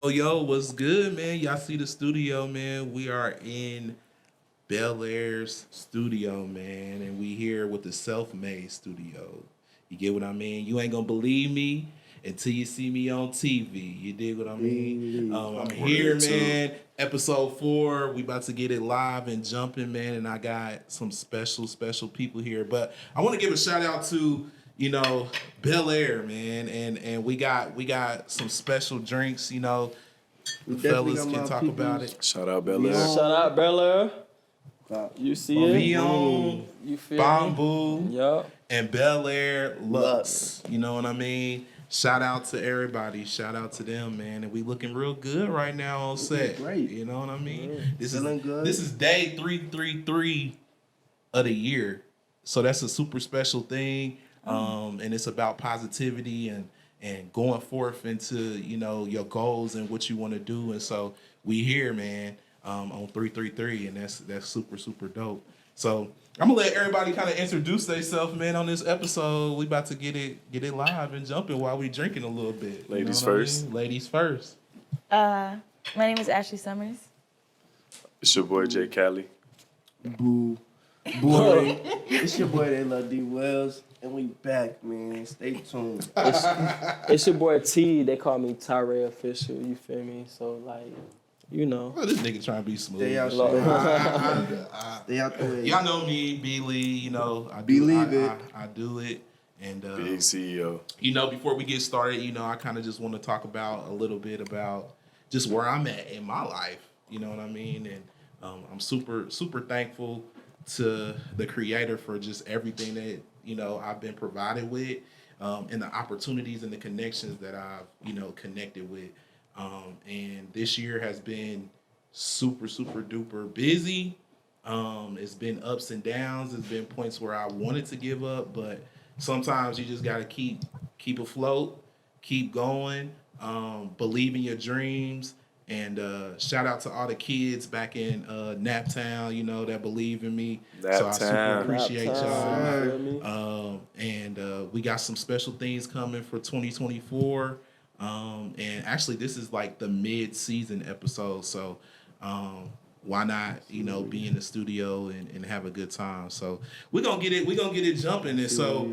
Oh, yo, what's good, man? Y'all see the studio, man? We are in Bel Air's studio, man, and we here with the self-made studio. You get what I mean? You ain't gonna believe me until you see me on TV. You dig what I mean? I'm here, Word too. man. Episode 4. We about to get it live and jumping, man. And I got some special people here. But I want to give a shout out to Bel Air, man, and we got some special drinks. We The definitely fellas got can my talk about peoples. it. Shout out Bel Air. Beyond. Shout out Bella. You see it? Be on You feel Bamboo me? Yup. and Bel Air Lux. Lux. You know what I mean? Shout out to everybody. Shout out to them, man. And we looking real good right now on set. great. You know what I mean? This Feeling is good. this is day 333 of the year. So that's a super special thing. And it's about positivity and going forth into, your goals and what you want to do. And so we here, man, on 333, and that's super dope. So I'm gonna let everybody kind of introduce themselves, man, on this episode. We about to get it live and jumping while we drinking a little bit. You Ladies know what I first. mean? Ladies first. My name is Ashley Summers. It's your boy jaycalli. Boo. Boy. It's your boy, they love D Wells. And we back, man. Stay tuned. It's your boy T. They call me Tyrae official. You feel me? So like, you know. Well, this nigga trying to be smooth. Stay out Lord. Stay out the way. Y'all know me, B Lee. I Believe it. I do it, and Big CEO. before we get started, I kind of just want to talk about a little bit about just where I'm at in my life. You know what I mean? And I'm super thankful to the Creator for just everything that I've been provided with, and the opportunities and the connections that I've connected with. And this year has been super duper busy. It's been ups and downs. There's been points where I wanted to give up, but sometimes you just gotta keep afloat, keep going, believe in your dreams. And shout out to all the kids back in Naptown, that believe in me. So I super Naptown. appreciate Naptown, you feel me? y'all. And we got some special things coming for 2024. And actually, this is like the mid-season episode, so why not, be in the studio and have a good time? So we're gonna get it jumping. And so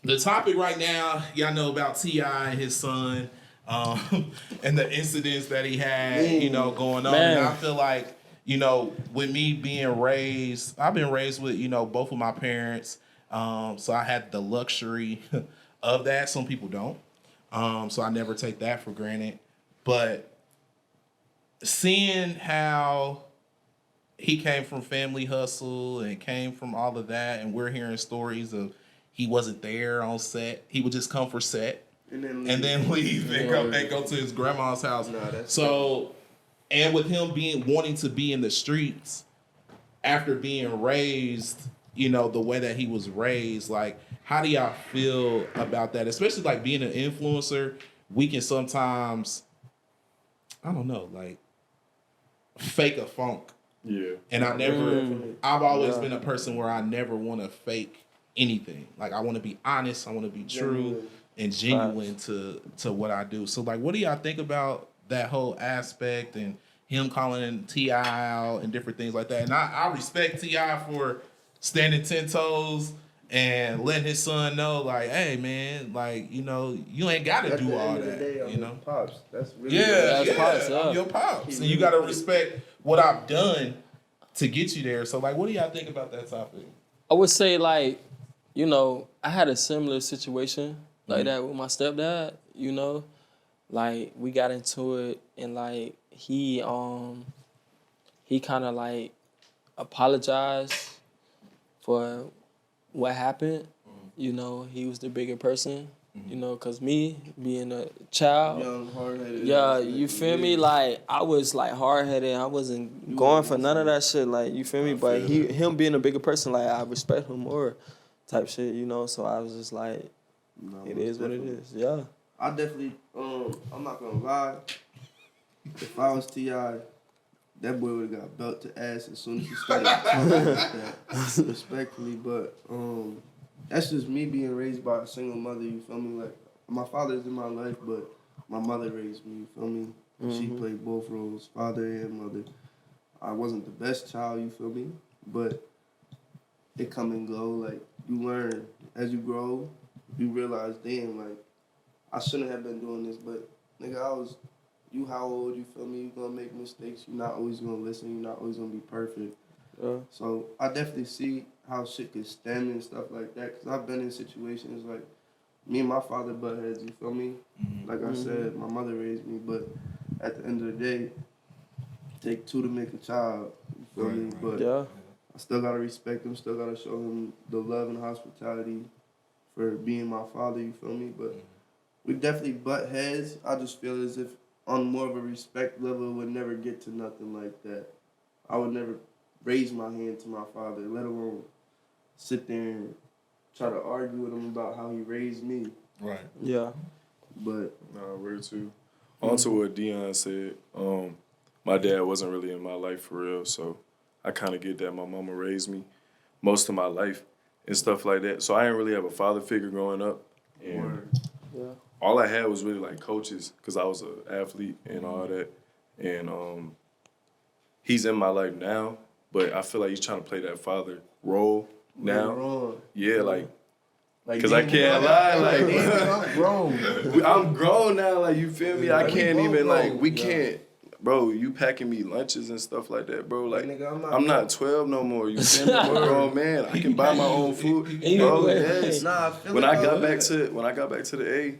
the topic right now, y'all know about T.I. and his son, and the incidents that he had, going on. Man. And I feel like, with me being raised, I've been raised with, both of my parents. So I had the luxury of that. Some people don't. So I never take that for granted. But seeing how he came from family hustle and came from all of that, and we're hearing stories of he wasn't there on set. He would just come for set And then and then leave and go to his grandma's house. Nah, that's So, and with him wanting to be in the streets after being raised, the way that he was raised, like, how do y'all feel about that? Especially like being an influencer, we can sometimes, I don't know, like fake a funk. Yeah. And I've always been a person where I never want to fake anything. Like, I want to be honest, I want to be true and genuine to what I do. So like, what do y'all think about that whole aspect and him calling T.I. out and different things like that? And I respect T.I. for standing 10 toes and letting his son know, like, hey man, like, you ain't gotta do all that. Pops. That's really Yeah, That's pops, yeah. I'm your pops. And you gotta respect what I've done to get you there. So like, what do y'all think about that topic? I would say like, I had a similar situation like that with my stepdad, Like we got into it and like he kind of like apologized for what happened. He was the bigger person, because me being a child, young, hard-headed. yeah, you feel me? Like I was like hard-headed. I wasn't going for none of that shit. Like you feel me? But him being a bigger person, like I respect him more, type shit. So I was just like, No, it is what it is. Yeah. I definitely, I'm not gonna lie. If I was T.I., that boy would have got belt to ass as soon as he started talking like that. Respectfully, but that's just me being raised by a single mother, you feel me? Like, my father's in my life, but my mother raised me, you feel me? She played both roles, father and mother. I wasn't the best child, you feel me? But it come and go. Like, you learn. As you grow, you realize, damn, like, I shouldn't have been doing this, but, nigga, you how old, you feel me? You gonna make mistakes. You're not always gonna listen. You're not always gonna be perfect. So I definitely see how shit could stem and stuff like that. Because I've been in situations like me and my father butt heads, you feel me? Like I said, my mother raised me, but at the end of the day, take two to make a child, you feel me? But I still gotta respect him, still gotta show him the love and hospitality for being my father, you feel me? But we definitely butt heads. I just feel as if on more of a respect level, it would never get to nothing like that. I would never raise my hand to my father, let alone sit there and try to argue with him about how he raised me. Right. Yeah. But Nah, where to? On to what Dion said. My dad wasn't really in my life for real, so I kind of get that. My mama raised me most of my life and stuff like that. So I didn't really have a father figure growing up. And all I had was really like coaches because I was an athlete and all that. And he's in my life now, but I feel like he's trying to play that father role now. Yeah, like, because I can't lie, like, I'm grown. I'm grown now, like, you feel me? I can't even, like, we can't, bro, you packing me lunches and stuff like that, bro. Like, Nigga, I'm not 12 no more, you feel me? I'm a grown man. I can buy my own food. Bro, yes. Nah, I feel When like I got back to the A,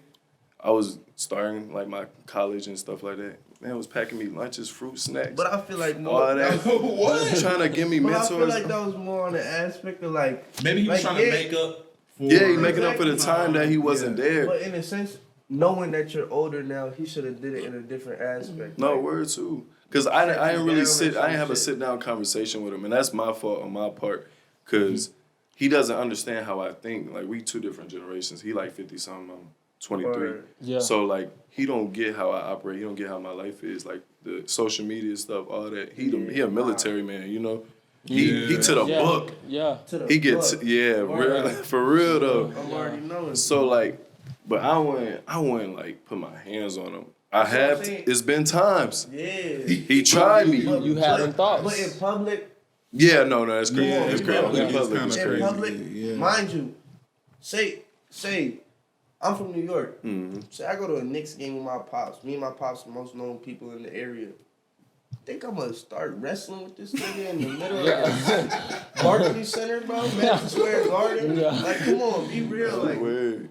I was starting, like, my college and stuff like that. Man was packing me lunches, fruit, snacks. But I feel like more. All that. What? Trying to give me But mentors. I feel like that was more on the aspect of like. Maybe he was like, trying to make up for... Yeah, he making up for the time that he wasn't there. But in a sense, knowing that you're older now, he should have did it in a different aspect. No, like, word too. Because I didn't really sit down I didn't have a sit down conversation with him. And that's my fault on my part. Because he doesn't understand how I think. Like, we two different generations. He like 50-something, I'm 23. Yeah. So, like, he don't get how I operate. He don't get how my life is. Like, the social media stuff, all that. He a military man, you know? He to the book. Yeah. He gets, real, for real, though. I'm already knowing. So, like, but I wouldn't like put my hands on him. I have. It's been times. Yeah. He tried me. You had them thoughts. But in public. Yeah, no, that's crazy. Come on, It's in crazy. public, In public, it's it's kinda In crazy. public, mind you, say, I'm from New York. Say I go to a Knicks game with my pops. Me and my pops are the most known people in the area. Think I'm gonna start wrestling with this nigga in the middle of the Barclays Center, bro? Madison Square Garden? Like, come on, be real. Like, Weird.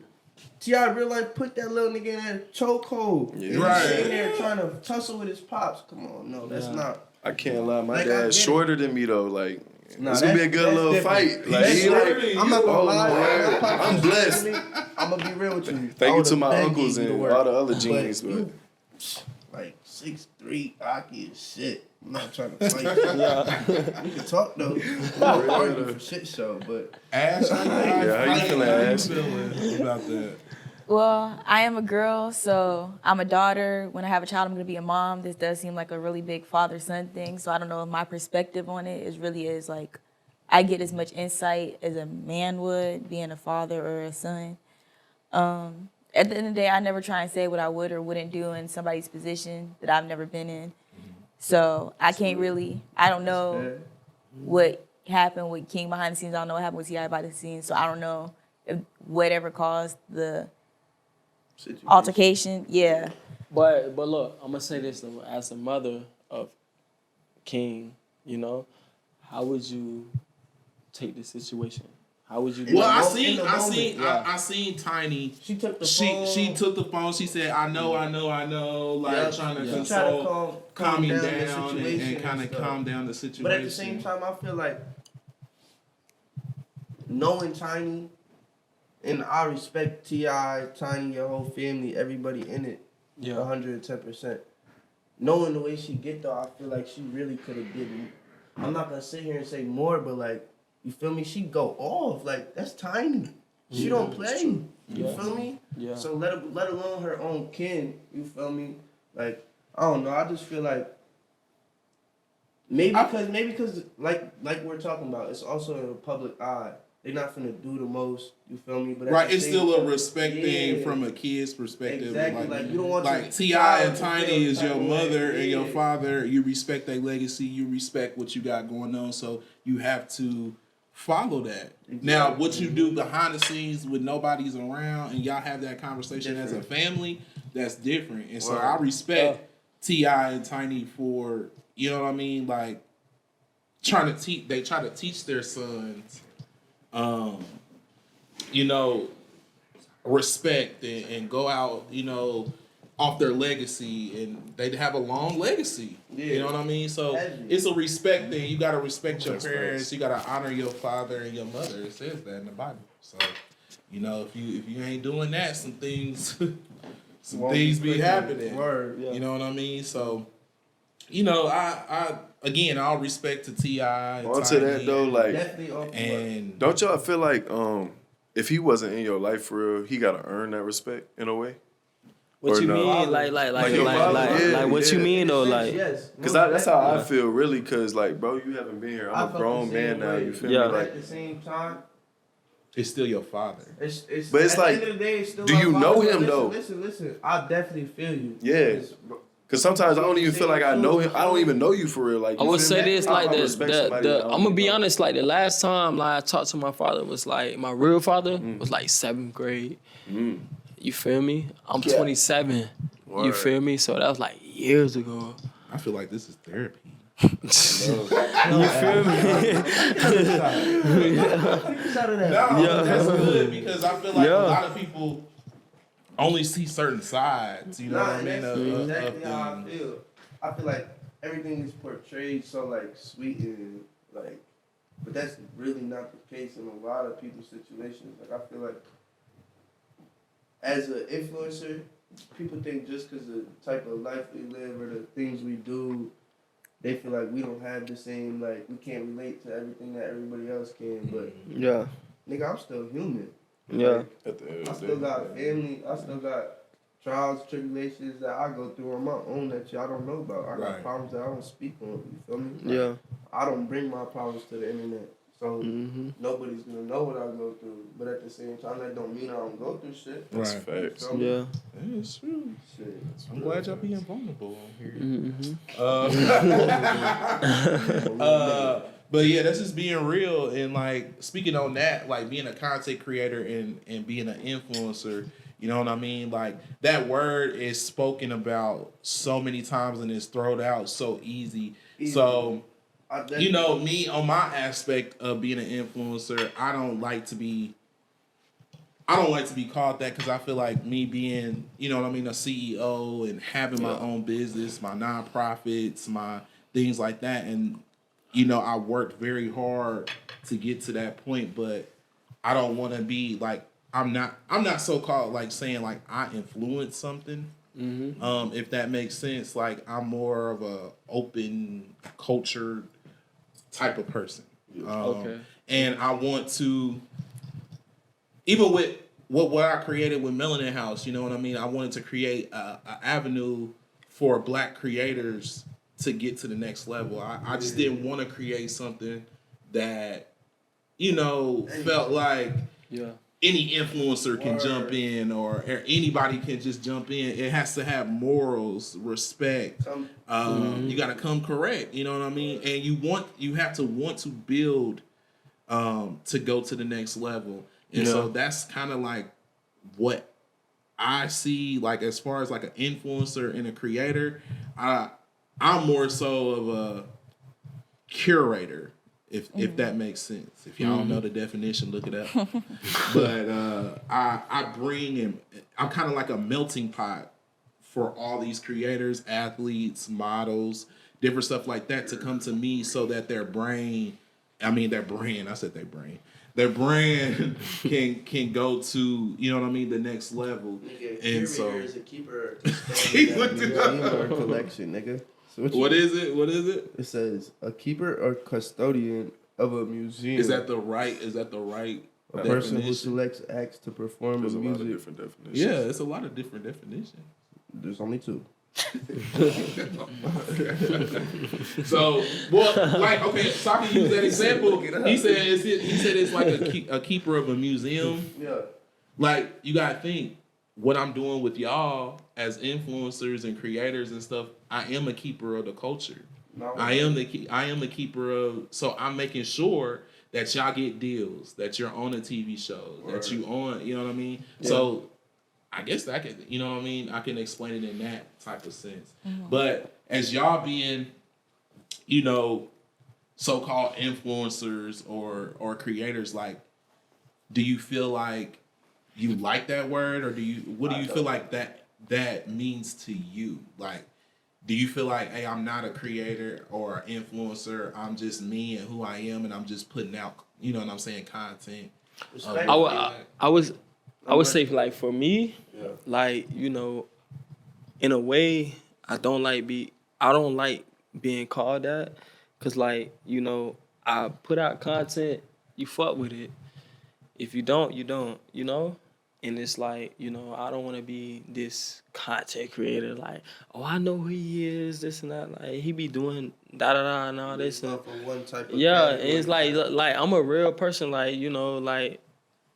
T.I. real life put that little nigga in that chokehold. Yeah. And Right. he's sitting there trying to tussle with his pops. Come on, no, that's not. I can't lie. My Like, I get dad's it. shorter than me though. Like, Nah, it's gonna be a good that's little different. fight. Like, That's he like, different. I'm not gonna lie. Lord. My pops I'm is blessed. shorter than me. I'm gonna be real with you. Thank I you to would've my been uncles gave you and the all the work. other genes, but you, like 6'3", Aki is shit. I'm not trying to fight you. We can talk though. We'll argue for shit show, but Ash, how you feeling, Ash? feeling about that? Well, I am a girl, so I'm a daughter. When I have a child, I'm gonna be a mom. This does seem like a really big father-son thing. So I don't know if my perspective on it is like, I get as much insight as a man would, being a father or a son. At the end of the day, I never try and say what I would or wouldn't do in somebody's position that I've never been in. So I don't know what happened with King behind the scenes. I don't know what happened with T.I. behind the scenes. So I don't know if whatever caused the altercation. Yeah. But look, I'm gonna say this though, as a mother of King, you know, how would you take the situation? How would you? Well, I moment. seen Tiny. she took the phone. She took the phone. She said, "I know," like trying to console, calm him down, and kind of calm down the situation. But at the same time, I feel like knowing Tiny, and I respect T.I., Tiny, your whole family, everybody in it, 110%. Knowing the way she get though, I feel like she really could have did. I'm not gonna sit here and say more, but like, you feel me? She go off like that's Tiny. She don't play. You feel me? Yeah. So let alone her own kin. You feel me? Like, I don't know. I just feel like maybe because like we're talking about, it's also in the public eye. They're not finna do the most. You feel me? But at Right, the it's same still a time- respect thing Yeah. from a kid's perspective. Exactly. Like, you don't want like your T.I. and child to Tiny feel is type your of way. mother and your Yeah. father. You respect their legacy. You respect what you got going on. So you have to follow that. Now, what you do behind the scenes when nobody's around and y'all have that conversation as a family, that's different. And so I respect T.I. and Tiny for, you know what I mean, like trying to teach. They try to teach their sons, you know, respect and go out, you know, off their legacy, and they have a long legacy. You know what I mean? So it's a respect thing. You gotta respect your parents. You gotta honor your father and your mother. It says that in the Bible. So, you know, if you ain't doing that, some things things be happening. You know what I mean? So, you know, I again, all respect to T.I. Onto that though, like, Definitely off the and don't y'all feel like if he wasn't in your life for real, he gotta earn that respect in a way? What Or you no? mean? Like your father? Yeah, What you yeah. mean though? Like, Yes. Cause that's how I feel really. Cause like, bro, you haven't been here. I'm a grown man now. You feel me? But Like, at the same time, it's still your father. it's But it's at like, the end of the day, it's still do our you father. know But him, though? Listen. I definitely feel you. Yeah. It's- cause sometimes I don't even feel like I know him. I don't even know you for real. Like, I you would feel say me? this, I like respect somebody that I don't I'm gonna be know. honest. Like the last time, like I talked to my father was like my real father was like 7th grade. You feel me? I'm 27. You Word. feel me? So that was like years ago. I feel like this is therapy. You feel me? No, that's good because I feel like a lot of people only see certain sides. You know what I mean? That's Of exactly how I things. feel. I feel like everything is portrayed so like sweet and like, but that's really not the case in a lot of people's situations. Like I feel like as an influencer, people think just because the type of life we live or the things we do, they feel like we don't have the same, like we can't relate to everything that everybody else can. But Yeah. nigga, I'm still human. Yeah. At the end I of the still day. got family. I still got trials, tribulations that I go through on my own that y'all don't know about. I got Right. problems that I don't speak on. You feel me? Yeah. I don't bring my problems to the internet, so nobody's gonna know what I go through. But at the same time, that don't mean I don't go through shit. That's Right. facts. Feel me? Yeah. It's true. Shit. I'm glad y'all being vulnerable on here. But yeah, that's just being real and like speaking on that, like being a content creator and being an influencer. You know what I mean? Like that word is spoken about so many times and is thrown out so easy. So, you know, me on my aspect of being an influencer, I don't like to be called that because I feel like me being, you know what I mean, a CEO and having my own business, my nonprofits, my things like that. And, you know, I worked very hard to get to that point, but I don't want to be like, I'm not so called like saying like I influence something. If that makes sense. Like I'm more of a open culture type of person. Okay. And I want to, even with what I created with Melanin House, you know what I mean? I wanted to create a avenue for Black creators to get to the next level. I just didn't want to create something that, you know, felt like any influencer can jump in or anybody can just jump in. It has to have morals, respect. You got to come correct. You know what I mean? And you have to want to build to go to the next level. And so that's kind of like what I see, like as far as like an influencer and a creator. I'm more so of a curator, if that makes sense. If y'all don't know the definition, look it up. But I bring and I'm kind of like a melting pot for all these creators, athletes, models, different stuff like that to come to me so that their brand can go to, you know what I mean, the next level. Nigga, And so is a keeper. he looked it up. Or collection, nigga. So What is it? It says a keeper or custodian of a museum. Is that the right a person who definition? selects acts to perform There's a lot of music? different definitions. Yeah, it's a lot of different definitions. There's only two. So, well, like, okay, so I can use that example. He said it's like a keeper of a museum. Yeah. Like, you gotta think what I'm doing with y'all as influencers and creators and stuff. I am a keeper of the culture. I am the keeper of. So I'm making sure that y'all get deals, that you're on a TV show, that you on. You know what I mean? Yeah. So I guess that can, you know what I mean? I can explain it in that type of sense. Mm-hmm. But as y'all being, you know, so-called influencers or creators, like, do you feel like you like that word, or what do you feel like that means to you? Like, do you feel like, hey, I'm not a creator or an influencer, I'm just me and who I am, and I'm just putting out, you know what I'm saying, content? I would say, like, for me, like, you know, in a way, I don't like being called that, cause, like, you know, I put out content, you fuck with it. If you don't, you don't, you know? And it's like, you know, I don't want to be this content creator, like, oh, I know who he is, this and that. Like, he be doing da-da-da and all this. And, one type of and it's like I'm a real person, like, you know, like,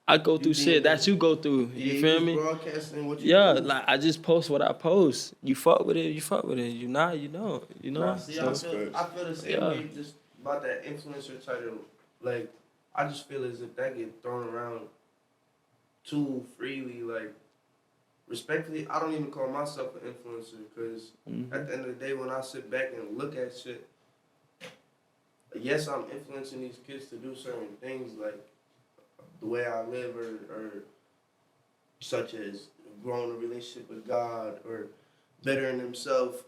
I go through shit that you go through. You feel me? Broadcasting what you do. Like, I just post what I post. You fuck with it, you fuck with it. You not, you don't. You know? Nah, see, I feel the same way just about that influencer title. Like, I just feel as if that get thrown around too freely. Like, respectfully, I don't even call myself an influencer, because at the end of the day, when I sit back and look at shit, yes, I'm influencing these kids to do certain things, like the way I live, or such as growing a relationship with God, or bettering themselves,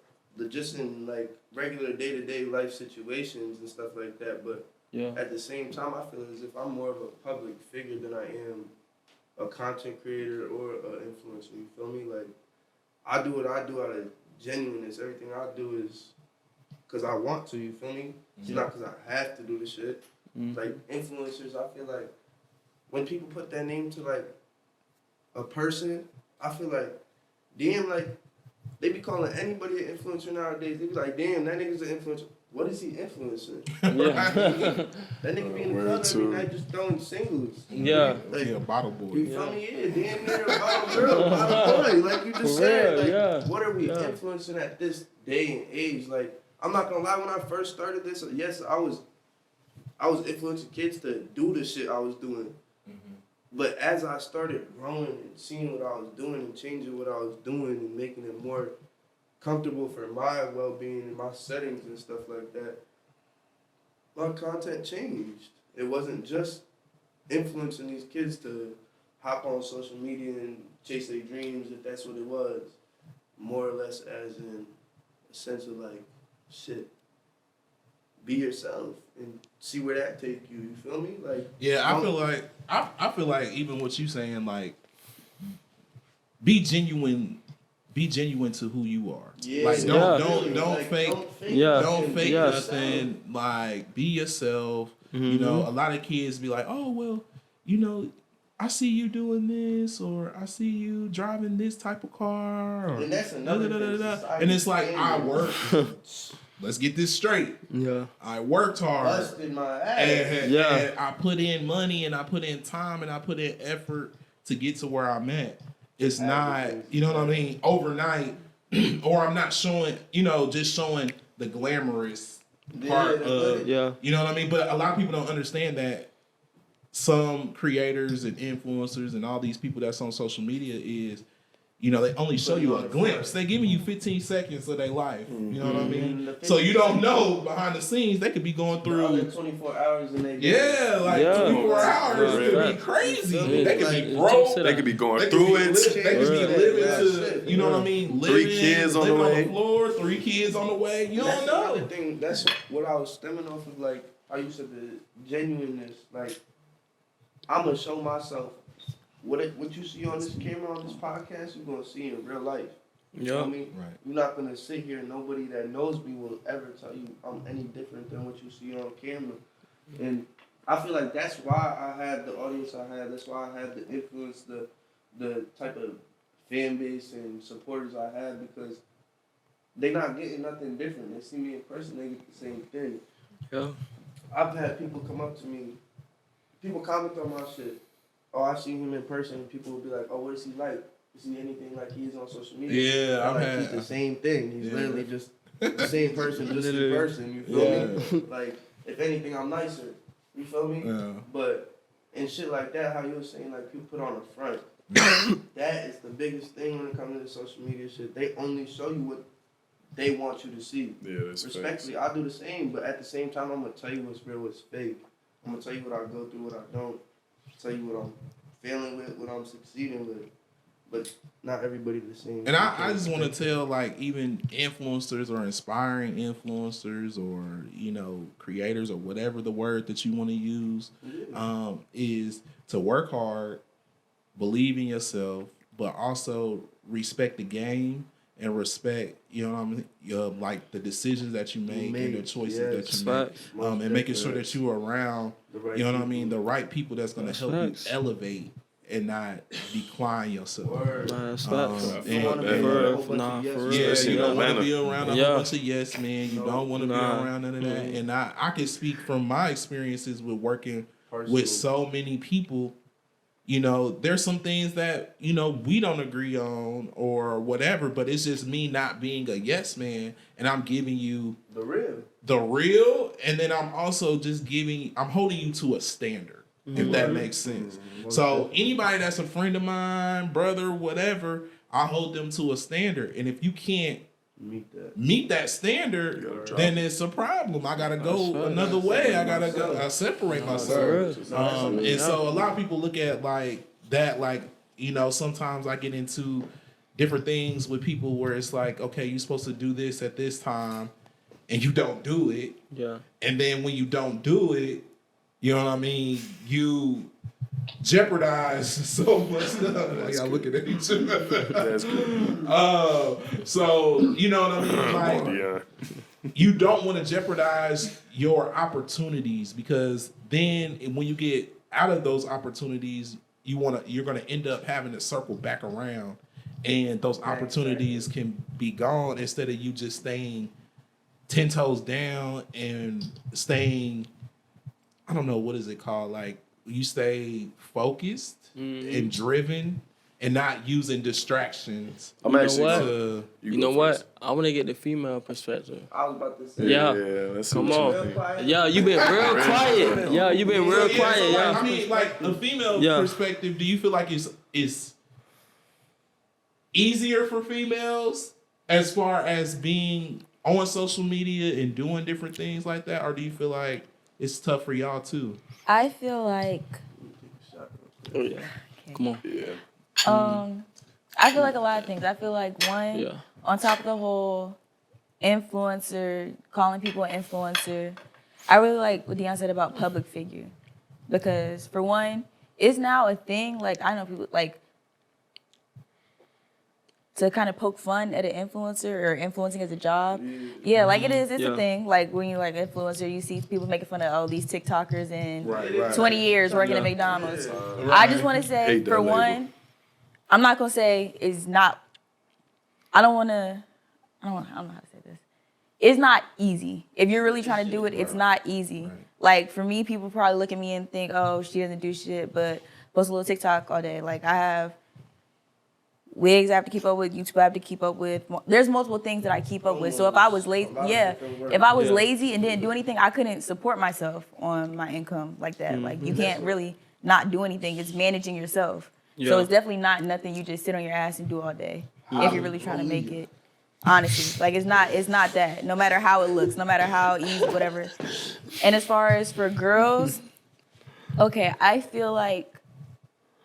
just in like regular day-to-day life situations and stuff like that. But at the same time, I feel as if I'm more of a public figure than I am a content creator or an influencer. You feel me? Like, I do what I do out of genuineness. Everything I do is because I want to. You feel me? It's not because I have to do the shit. Like, influencers, I feel like when people put that name to like a person, I feel like, damn, like, they be calling anybody an influencer nowadays. They be like, damn, that nigga's an influencer. What is he influencing? That nigga be in the club every night just throwing singles. Yeah. Like, a bottle boy. You feel me? Yeah, damn near a bottle girl, bottle boy. Like you just said. Like, what are we influencing at this day and age? Like, I'm not gonna lie, when I first started this, yes, I was influencing kids to do the shit I was doing. But as I started growing and seeing what I was doing and changing what I was doing and making it more comfortable for my well-being and my settings and stuff like that, my content changed. It wasn't just influencing these kids to hop on social media and chase their dreams, if that's what it was. More or less as in a sense of like, shit, be yourself and see where that take you. You feel me? Like, yeah, I feel like even what you saying, like, be genuine to who you are. Yeah, like, don't fake nothing. Like, be yourself. You know, a lot of kids be like, oh, well, you know, I see you doing this, or I see you driving this type of car, or and that's another thing. And it's like, I work. Let's get this straight. Yeah, I worked hard. Busted my ass. And I put in money, and I put in time, and I put in effort to get to where I'm at. It's not, you know what I mean, overnight, or I'm not showing, you know, just showing the glamorous part of, you know what I mean? But a lot of people don't understand that some creators and influencers and all these people that's on social media is, you know, they only show you a glimpse. They're giving you 15 seconds of their life. You know what I mean? So you don't know behind the scenes, they could be going through 24 hours in their day. 24 hours could be crazy. They could be broke. They could be going through it. They could be living to, you know what I mean? Living, 3 kids on the way. On the floor, 3 kids on the way. You don't know. Another thing, that's what I was stemming off of, like, how you said the genuineness. Like, I'm going to show myself. What you see on this camera, on this podcast, you're going to see in real life. You know what I mean? Right. You're not going to sit here, nobody that knows me will ever tell you I'm any different than what you see on camera. And I feel like that's why I had the audience I had. That's why I had the influence, the type of fan base and supporters I had, because they not getting nothing different. They see me in person, they get the same thing. Yeah. I've had people come up to me, people comment on my shit. Oh, I seen him in person, and people will be like, "Oh, what is he like? Is he anything like he is on social media?" Yeah, I'm like, he's the same thing. He's literally just the same person, just in person. You feel me? Like, if anything, I'm nicer. You feel me? Yeah. But and shit like that, how you were saying, like, people put on a front. That is the biggest thing when it comes to the social media shit. They only show you what they want you to see. Yeah, that's Respectfully, I do the same, but at the same time, I'm gonna tell you what's real, what's fake. I'm gonna tell you what I go through, what I don't. Tell you what I'm failing with, what I'm succeeding with. But not everybody the same. And I just want to tell, like, even influencers or inspiring influencers or, you know, creators or whatever the word that you want to use, is to work hard, believe in yourself, but also respect the game and respect, you know what I mean, like the decisions that you make and the choices that you make, and making sure that you are around, you know what I mean, the right people that's going to help you elevate and not decline yourself. You You don't want to be around a whole bunch of yes men. You don't want to be around none of that. And I can speak from my experiences with working with so many people. You know, there's some things that, you know, we don't agree on or whatever, but it's just me not being a yes man, and I'm giving you the real, and then I'm also just I'm holding you to a standard, if that makes sense. So anybody that's a friend of mine, brother, whatever, I hold them to a standard, and if you can't meet that standard, then it's a problem. I gotta go another way. I gotta go. I separate myself. And so a lot of people look at like that, like, you know, sometimes I get into different things with people where it's like, okay, you're supposed to do this at this time, and you don't do it. Yeah. And then when you don't do it, you know what I mean, you jeopardize so much stuff. Like, y'all looking at each other. That's good. So you know what I mean? Like, you don't want to jeopardize your opportunities, because then when you get out of those opportunities, you're gonna end up having to circle back around, and those opportunities can be gone instead of you just staying 10 toes down and staying, I don't know, what is it called? Like, you stay focused and driven and not using distractions. I'm You know actually what? You know what? I want to get the female perspective. I was about to say. Yeah. Let's see Come what you on. think. Yeah, you been real quiet. Yeah, you been real quiet. So, like, Yeah. I mean, like, a female perspective, do you feel like it's easier for females as far as being on social media and doing different things like that, or do you feel like it's tough for y'all too? I feel like Oh yeah. Come on. Yeah. I feel like a lot of things. I feel like one, on top of the whole influencer, calling people an influencer, I really like what Deion said about public figure. Because for one, it's now a thing, like, I know people like to kind of poke fun at an influencer or influencing as a job. Yeah, like it is, it's a thing. Like when you like influencer, you see people making fun of, oh, these TikTokers in 20 years working at McDonald's. I just want to say, for one, I'm not gonna say it's not. I don't know how to say this. It's not easy. If you're really trying to do it, it's not easy. Like for me, people probably look at me and think, oh, she doesn't do shit, but post a little TikTok all day. Like I have wigs I have to keep up with, YouTube I have to keep up with. There's multiple things that I keep up with. So if I was lazy, if I was lazy and didn't do anything, I couldn't support myself on my income like that. Like you can't really not do anything. It's managing yourself. So it's definitely not nothing you just sit on your ass and do all day if you're really trying to make it. Honestly, like it's not that. No matter how it looks, no matter how easy, whatever. And as far as for girls, okay, I feel like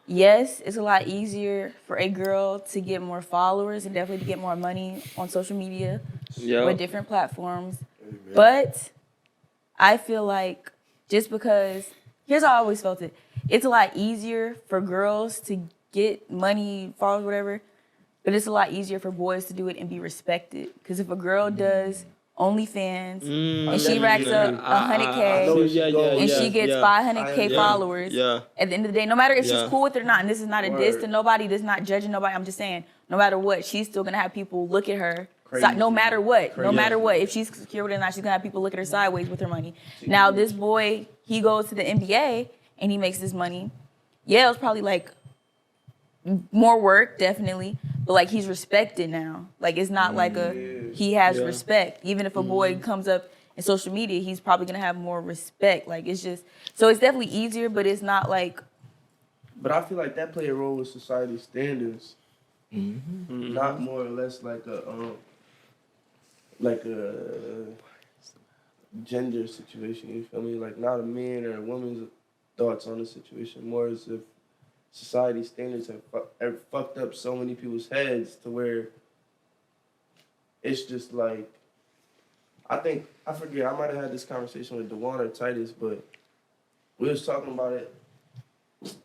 yes, it's a lot easier for a girl to get more followers and definitely to get more money on social media with different platforms. But I feel like just because, here's how I always felt it. It's a lot easier for girls to get money, followers, whatever, but it's a lot easier for boys to do it and be respected. Because if a girl does OnlyFans and she racks up 100K and she gets 500K followers, at the end of the day, no matter if she's cool with it or not, and this is not a diss to nobody, this is not judging nobody, I'm just saying, no matter what, she's still going to have people look at her crazy. no matter what. No Crazy. matter what. If she's secure with it or not, she's gonna have people look at her sideways with her money. Now this boy, he goes to the NBA and he makes this money. Yeah, it was probably like more work, definitely, but like he's respected now. Like it's not like he has respect. Even if a boy comes up in social media, he's probably gonna have more respect. Like it's just, so it's definitely easier, but it's not like. But I feel like that play a role with society standards, not more or less like a gender situation. You feel me? Like not a man or a woman's thoughts on the situation. More as if society standards have fucked up so many people's heads to where it's just like, I forget, I might have had this conversation with Dewan or Titus, but we was talking about it.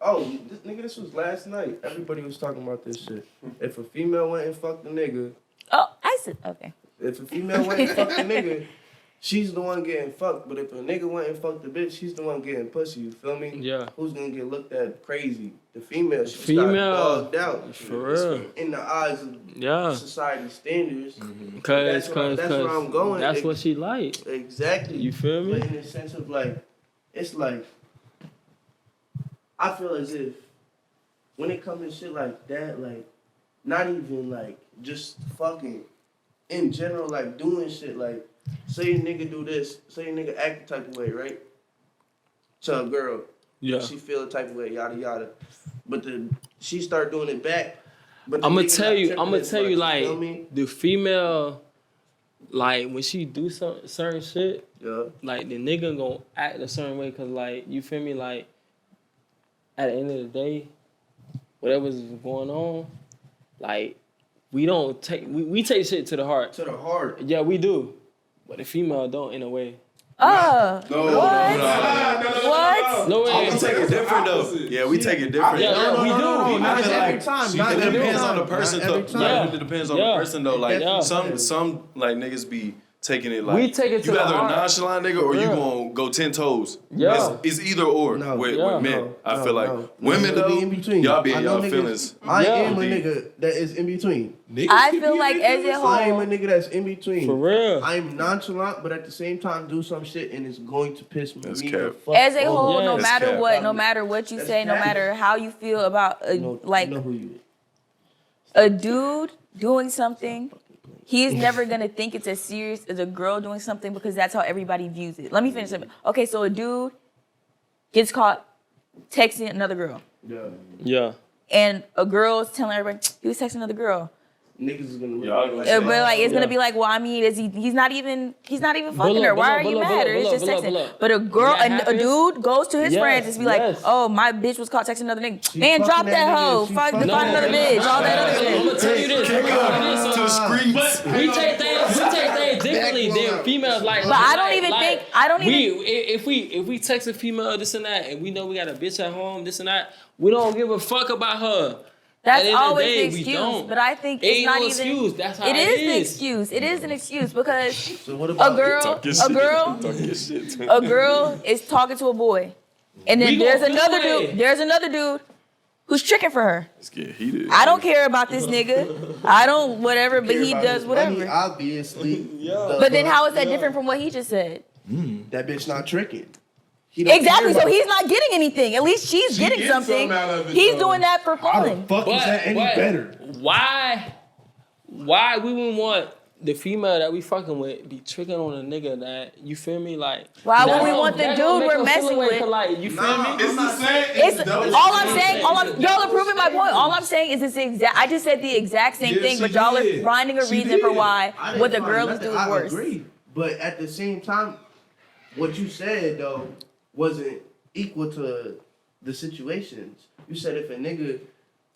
Oh, this was last night. Everybody was talking about this shit. If a female went and fucked a nigga. Oh, I said, okay. If a female went and fucked a nigga, she's the one getting fucked. But if a nigga went and fucked a bitch, she's the one getting pussy. You feel me? Yeah. Who's gonna get looked at crazy? The female. She Female. dogged out. For real. In the eyes of society standards. Cause that's where I'm going. That's what she like. Exactly. You feel me? But in the sense of like, it's like, I feel as if when it comes to shit like that, like, not even like just fucking in general, like doing shit like, say a nigga do this, say a nigga act the type of way, right? To a girl. Yeah. She feel the type of way, yada yada. But she start doing it back. But I'm gonna tell you, like, feel me? the female, like, when she do certain shit, like, the nigga gonna act a certain way, cause, like, you feel me, like, at the end of the day, whatever's going on, like, we take shit to the heart. To the heart. Yeah, we do. But the female don't, in a way. Oh. No, What? No way. We take it different though. Yeah, we take it different. Yeah, we do. Not I feel every like time. it depends on the person. Every Though. time. It depends on the person though. Like Yeah. some like niggas be taking it like, We take it to you the either heart. a nonchalant nigga or you Yeah. gonna go 10 toes. Yeah. It's either or No. with Yeah. men. I feel like No. women Niggas though, be in between. y'all be I in know y'all niggas- feelings. I Yeah. am a nigga that is in between. I feel like as a I am a whole, nigga that's in between. For real. I'm nonchalant, but at the same time do some shit and it's going to piss me That's the cap. fuck as a off. whole, Yeah. no That's matter cap. what, no matter what you That's say, no cap. matter how you feel about You know who you is. a dude doing something, he's never gonna think it's as serious as a girl doing something because that's how everybody views it. Let me finish it. Okay, so a dude gets caught texting another girl, Yeah. Yeah. and a girl is telling everybody he was texting another girl. Niggas is gonna look Y'all at it gonna like say- But like it's Yeah. gonna be like, well, I mean, he's not even fucking Bull her. up, Why are bull you up, mad? bull Or it's up, just bull up, texting. bull up. But a girl, When that a dude goes to his Yes, friends and just be like, yes. oh, my bitch was caught texting another nigga. She Man, drop fucking that that hoe. nigga. She Find fucking another bitch. All that other I'm shit. gonna tell you this. To the streets. We take things differently than females. Like, But I don't even think- I don't If we text a female this and that, and we know we got a bitch at home, this and that, we don't give a fuck about her. At That's the end of the always day, the we excuse. don't. But I think It it's ain't not no even. excuse. That's how It is the is. excuse. It is an excuse because So what about a girl is talking to a boy, and then We there's gonna feel another away. dude. There's another dude who's tricking for her. Let's get heated. I don't care about this nigga. I don't whatever, but care he about does his money, whatever. obviously. But then how is that different from what he just said? That bitch not tricking. He don't Exactly. care So about- he's not getting anything. At least she's getting gets something. something out of it, He's though. doing that for How the fun. fuck is that any better? Why we wouldn't want the female that we fucking with be tricking on a nigga that, you feel me, like, Why would that we gon- want the that dude gon' make we're her messing feel away, with? 'cause, like, you feel me? It's the same. It's all I'm saying. Y'all are proving my point. All I'm saying is it's the exact. I just said the exact same Yes, thing, but she y'all did. are finding a She reason for did. why I didn't what the find girl is nothing. doing I worse. agree. But at the same time, what you said though wasn't equal to the situations. You said if a nigga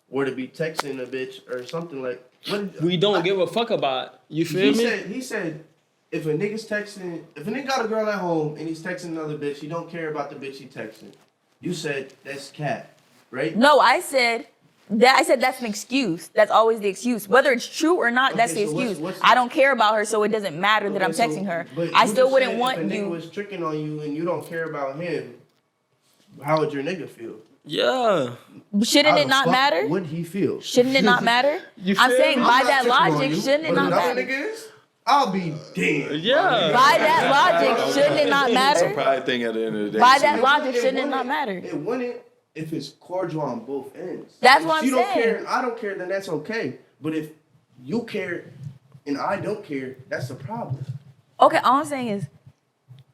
were to be texting a bitch or something like what We don't give a fuck about, you feel me? He said if a nigga's texting, if a nigga got a girl at home and he's texting another bitch, he don't care about the bitch he texting. You said that's cat, right? No, I said that. I said that's an excuse. That's always the excuse. Whether it's true or not, that's the Okay, so excuse. what's- I don't care about her, so it doesn't matter that I'm Okay, so- texting her. but I you still just wouldn't said want if a nigga you. was tricking on you and you don't care about him, how would your nigga feel? Yeah. Shouldn't How it the not fuck matter? would he feel? Shouldn't it not matter? I'm feel saying me? by I'm that not tripping on logic, you, shouldn't it but not another matter? nigga is, I'll be damned. Yeah. By that logic, shouldn't it not It's a matter? pride thing at the end of the day. By too. that logic, shouldn't it wouldn't- not matter? It wouldn't if it's cordial on both ends. That's If what I'm you don't saying. care and I don't care, then that's okay. But if you care and I don't care, that's the problem. Okay, all I'm saying is,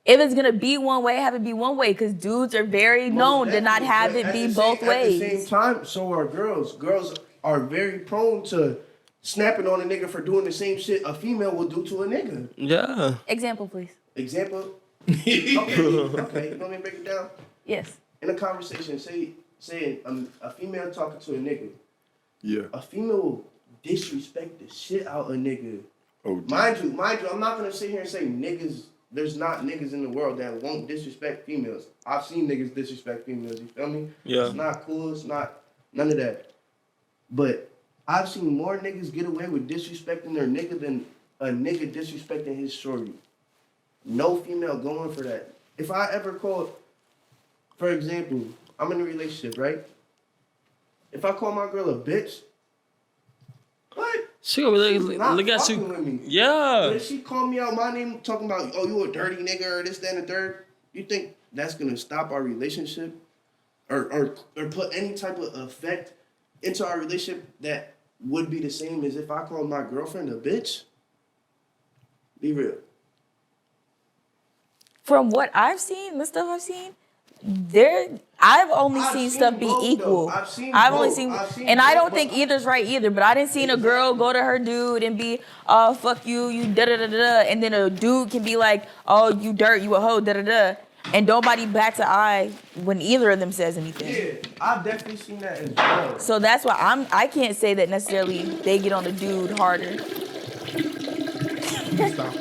if it's gonna be one way, have it be one way, because dudes are very known to not have it be both At the same ways. time, so are girls. Girls are very prone to snapping on a nigga for doing the same shit a female will do to a nigga. Yeah. Example, please. Example. Okay, let me break it down. Yes. In a conversation, say a female talking to a nigga. Yeah. A female will disrespect the shit out of a nigga. Oh, Mind you, I'm not gonna sit here and say niggas. There's not niggas in the world that won't disrespect females. I've seen niggas disrespect females. You feel me? Yeah. It's not cool. It's not none of that. But I've seen more niggas get away with disrespecting their nigga than a nigga disrespecting his shorty. No female going for that. If I ever call, for example, I'm in a relationship, right? If I call my girl a bitch, what? She gonna be She's like, not look at fucking you. with me. Yeah. But if she called me out my name talking about, oh, you a dirty nigga or this, that, and the third, you think that's gonna stop our relationship? Or put any type of effect into our relationship that would be the same as if I called my girlfriend a bitch? Be real. From what I've seen, the stuff I've seen, I've only seen stuff be both, equal. though. I've seen only both. seen, I've seen and I both, don't think but- either's right either. But I didn't see a girl go to her dude and be, oh fuck you, you da da da da, and then a dude can be like, oh you dirt, you a hoe, da da da, and nobody bats an eye when either of them says anything. Yeah, I've definitely seen that as well. So that's why I can't say that necessarily they get on the dude harder. Stop.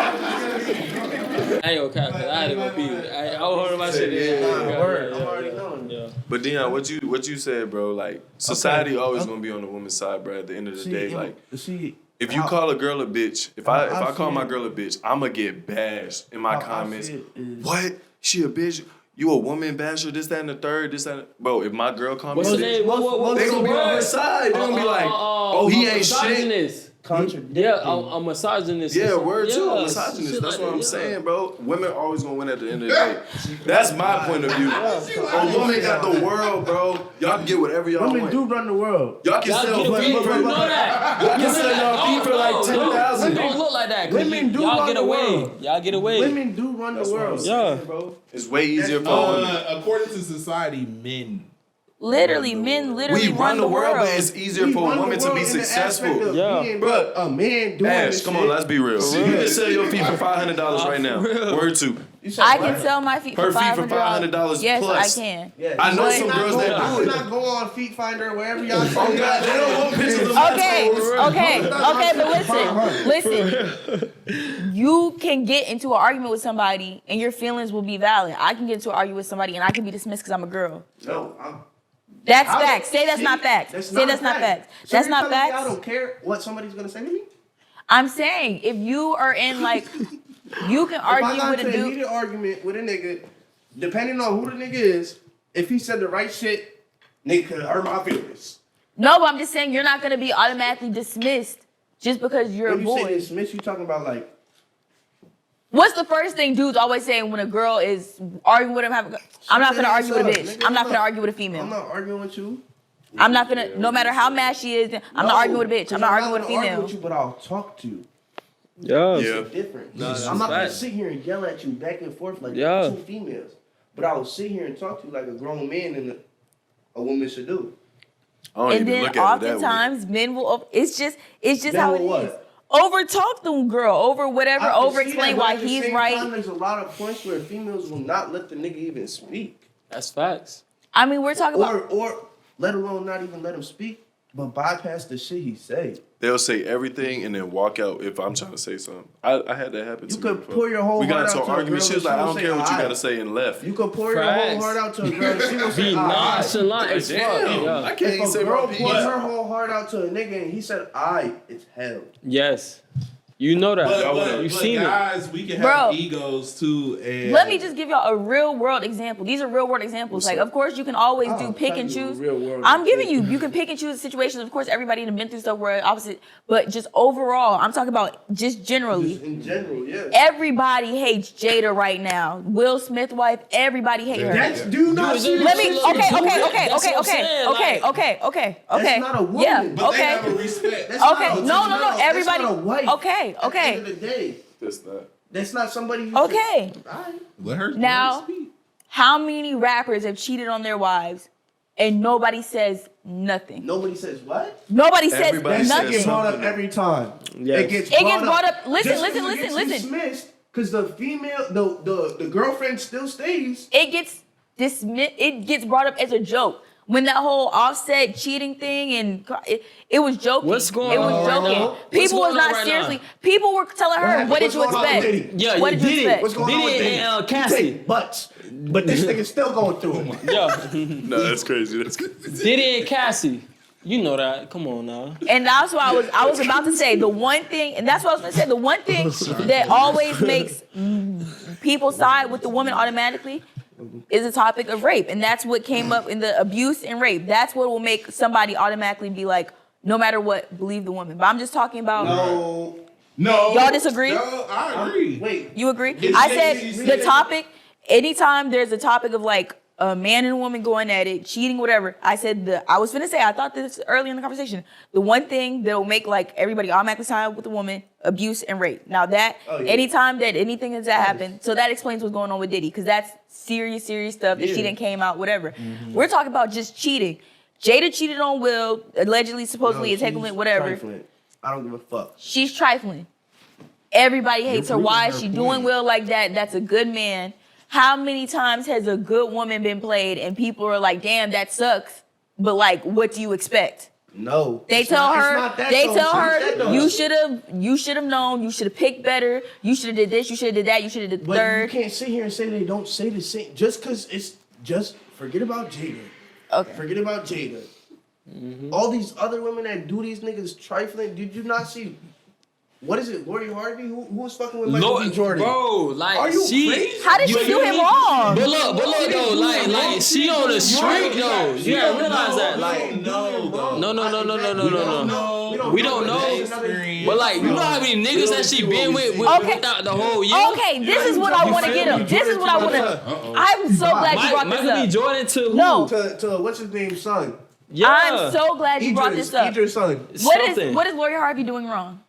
I ain't gonna count because I had to go pee. I was holding my shit in. Word, I'm already knowing. Yeah. But Dion, what you said, bro? Like society always gonna be on the woman's side, bro. At the end of the day, like if you call a girl a bitch, if I call my girl a bitch, I'ma get bashed in my comments. What? She a bitch? You a woman basher? This, that, and the third. This, that. Bro, if my girl call me, What's a his bitch, name? What? they gonna be on her side. They gonna be like, oh, he ain't shit. misogynist. Yeah, I'm misogynist. Yeah, word too. I'm Yeah, misogynist. shit That's like what I'm that, saying, bro. Women always gonna win at the end of the day. That's my point of view. A woman got the world, bro. Y'all can get whatever y'all Women want. do run the world. Y'all can Y'all sell get a feet feet, for you know that. y'all can sell y'all feet for like 10,000. Don't look like that. 'Cause Women do y'all run get the away. world. Y'all get away. Women do run the world. Yeah. bro. It's way easier for women. According to society, men. Men literally We run the world, but it's easier We for a run the woman to world be in the aspect successful. of Yeah. being Bruh. a man doing Ash, this come shit. on, let's be real. You can sell your feet for $500 right now. Word two. You said I what? can sell my feet Per for feet for $500. $500 Yes, plus. I can. Yeah. I know But some not girls go- that I do would it. not go on Feet Finder or wherever y'all Oh God, they don't want pictures of my Okay, toes. listen. You can get into an argument with somebody and your feelings will be valid. I can get into an argument with somebody and I can be dismissed because I'm a girl. No, That's facts. Say that's not facts. Say that's not facts. So That's you're not telling me facts. I don't care what somebody's gonna say to me. I'm saying if you are in like, you can If I argue got with into a a dude. heated argument with a nigga, depending on who the nigga is, if he said the right shit, nigga could hurt my feelings. No, but I'm just saying you're not gonna be automatically dismissed just because you're When a you boy. say dismiss, you talking about like What's the first thing dudes always say when a girl is arguing with him? I'm not gonna argue with a bitch. I'm not gonna argue with a I'm female. not arguing with you. I'm not gonna, no matter how mad she is, I'm not arguing with a bitch. I'm not arguing with a gonna argue female. with you, but I'll talk to you. Yeah. Yeah. Different. No, I'm not gonna facts. sit here and yell at you back and forth like Yeah. two females. But I will sit here and talk to you like a grown man and a woman should do. I don't And even then look at it that way. oftentimes men will, it's just Men how it will what? is. Over talk the girl, over whatever, I can over see that, explain but why at the he's same right. time, there's a lot of points where females will not let the nigga even speak. That's facts. I mean, we're talking about, Or let alone not even let him speak, but bypass the shit he say. They'll say everything and then walk out if I'm trying to say something. I had that happen to You me could before. pour your whole We got heart into out an to a argument. girl She was and like, I she don't will care say, what you "Aight." got to say, and left. You can pour your whole Facts. heart out to a girl and she will say, Be "Aight." nonchalant as fuck. Damn, Yeah. I can't If even a say girl my poured piece. her whole heart out to a nigga and he said, "Aight," it's hell. Yes. You know that. But You've seen it. guys, we can Bro. have egos too. And Let me just give y'all a real world example. These are real world examples. What's like, up? of course, you can always do I'll pick tell and you a choose. real world I'm giving example. you can pick and choose situations. Of course, everybody done been through stuff where opposite, but just overall, I'm talking about just generally. In general, yeah. Everybody hates Jada right now. Will Smith wife, everybody hate her. That's do not see. Let me. Look, Okay. that's what I'm saying, Okay. That's not a woman. Yeah. but they Okay. have a respect. That's not Okay. a- No. that's Everybody. not a wife. Okay. At the end of the day, That's not. that's not somebody. You Okay. Let her Now- speak. How many rappers have cheated on their wives and nobody says nothing? Nobody says what? Nobody says Everybody That says shit gets nothing. brought up something. every time. Yes. It gets brought up. Listen, Just 'cause listen, it gets listen. dismissed because the female, the girlfriend still stays. It gets dismissed. It gets brought up as a joke. When that whole Offset cheating thing and it was joking. What's going It was on right joking. now? What's People was going on not right seriously. now? People were telling her, happened? "What did you What's going on with expect? Diddy? Yeah, What did you Diddy. expect?" What's going on with Diddy Diddy? and Cassie. But this nigga's still going through it. Yeah. No, that's crazy. That's crazy. Diddy and Cassie. You know that. Come on now. And that's what I was about to say. The one thing, and that's what I was going to say. The one thing that always makes people side with the woman automatically is the topic of rape, and that's what came up in the abuse and rape. That's what will make somebody automatically be like, no matter what, believe the woman. But I'm just talking about. No. No, Y'all disagree? No, I agree. Wait. You agree? It's I JC said the said- topic. Anytime there's a topic of like a man and a woman going at it, cheating, whatever. I said I was finna say. I thought this early in the conversation. The one thing that will make like everybody automatically side with the woman, abuse and rape. Now that anytime that anything has that happened, so that explains what's going on with Diddy, because that's serious stuff that she didn't came out, whatever. We're talking about just cheating. Jada cheated on Will, allegedly, supposedly, entanglement, whatever. Trifling. I don't give a fuck. She's trifling. Everybody hates her. Why is she doing Will like that? That's a good man. How many times has a good woman been played and people are like, damn, that sucks. But like, what do you expect? No. They It's tell not- it's her, not that though. you should have known, you should have picked better, you should have did this, you should have did that, you should have did But third. you can't sit here and say they don't say the same. Just because it's just forget about Jada. Okay. Forget about Jada. All these other women that do these niggas trifling. Did you not see? What is it, Lori Harvey? Who was fucking with Michael B. Jordan? Bro, like Are you she. crazy? How did she do him wrong? But look though, like she on the street though. You gotta realize that, like, no, we don't know. But like, you know how many niggas that she been with Okay. without the whole year. Okay, this is what I want to get him. This is what I want to. I'm so glad you brought Michael B. this up. Jordan to who? No. To what's his name, son? Yeah. I'm so glad you brought this up. Idris' son. What is Lori Harvey doing wrong?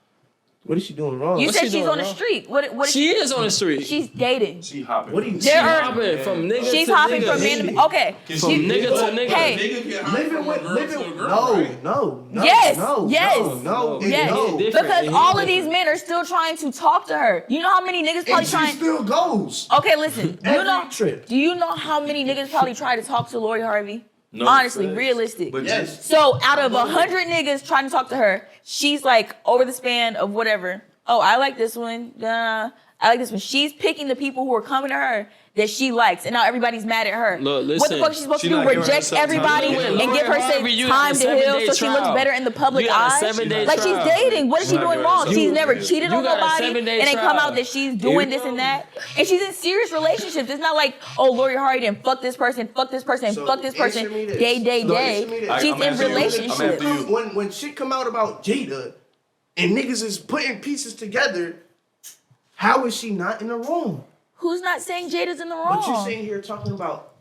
What is she doing wrong? You What's said she she's doing on the wrong? street. What is She is on the street. She's dating. She hopping. What do you? She There are- hopping from nigga She's to hopping nigga. from man to okay. From nigga to nigga. Hey. Nigga can hop Living from a with girl living. to a girl, No, right? no. Yes, No. yes. No. Yes, No. different. because He all of different. these men are still trying to talk to her. You know how many niggas probably And she trying? still goes. Okay, listen. Every trip. Do you know how many niggas probably try to talk to Lori Harvey? No, Honestly, facts. realistic. But Yes. just So out of 100 niggas trying to talk to her, she's like over the span of whatever. Oh, I like this one. I like this one. She's picking the people who are coming to her that she likes, and now everybody's mad at her. Look, what the listen. fuck is she supposed She to do? not giving Reject herself time. everybody Look, and Lori give her Harvey, you time got a to heal 7-day so she looks trial. better in the public You got a eye? 7-day Like she's trial. dating. What is she She's not doing giving wrong? herself She's time never to heal. cheated You on got a nobody, 7-day and they come trial. out that she's doing this and that, and she's in serious relationships. It's not like, oh, Lori Harvey didn't fuck this person, fuck this person, So, fuck this person, answer me this. day. No, answer me this. She's I'm in asking you. I'm relationships. after you. When shit come out about Jada and niggas is putting pieces together, how is she not in the wrong? Who's not saying Jada's in the wrong? But you sitting here talking about.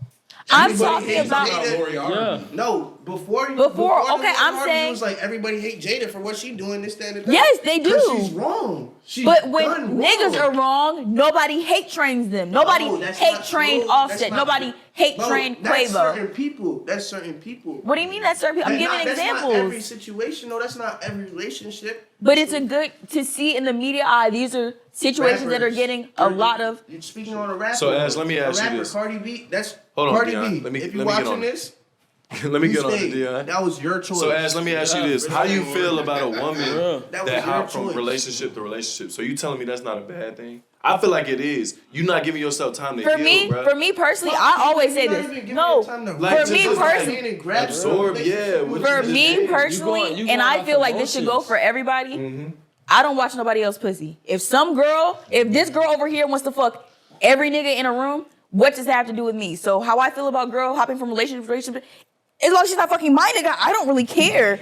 I'm everybody talking hates about. Jada. Lori Harvey. Yeah. No, before okay, Lori I'm Harvey, saying- it was like everybody hate Jada for what she doing, this, that, and that. Yes, they do. 'Cause she's wrong. She's But when done niggas are wrong, nobody hate trains them. Nobody No, that's hate not trained true. Offset. That's not Nobody true. hate Bro, trained that's certain Quavo. people. That's certain people. What do you mean that's certain people? I'm giving That's not every examples. situation. No, that's not every relationship. But it's a good to see in the media eye. These are situations that are Rappers. getting a lot of. You're speaking on a rapper. So, Ash, let me ask a you rapper, this. Cardi B. That's Hold on, Cardi Dion. B. Let me if you're get watching on it. this, let me you get on stay. it, Dion. That was your choice. So, Ash, let me ask you this: how you feel about a woman That was that your hop from choice. relationship to relationship? So you telling me that's not a bad thing? I feel like it is. You not giving yourself time to For heal, bruh. me personally, I always say You're not this. even giving No, it time to Like, for me just personally, absorb, yeah. what for you just me did. personally, you and going I off feel like this should go emotions. for everybody. I don't watch nobody else pussy. If this girl over here wants to fuck every nigga in a room, what does that have to do with me? So how I feel about girl hopping from relationship to relationship, as long as she's not fucking my nigga, I don't really care.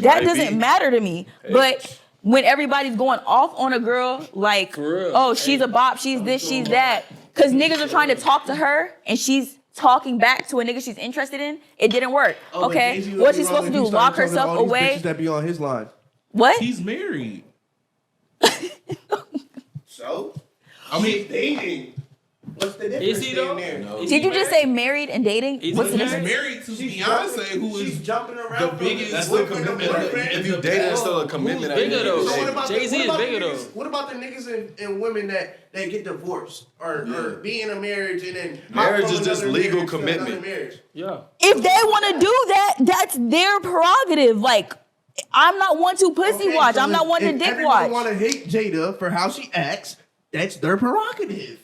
That doesn't matter to me. Hey. But when everybody's going off on a girl, like, oh, she's a bop, she's this, she's that, because niggas are trying to talk to her and she's talking back to a nigga she's interested in, it didn't work. Okay, what's she supposed to do? Lock herself away? That be on his line. What? He's married. So? I mean, dating. What's the difference? Is he though? No. Did you just say married and dating? What's the difference? Married to Beyonce, who is jumping around the biggest. That's still commitment. If you date, it's still a commitment. Bigger though. So Jay-Z is bigger though. What about the niggas and women that get divorced or be in a marriage and then marriage is just legal commitment. Yeah. If they want to do that, that's their prerogative. Like, I'm not one to pussy watch. So I'm not one to dick watch. If everyone want to hate Jada for how she acts, that's their prerogative.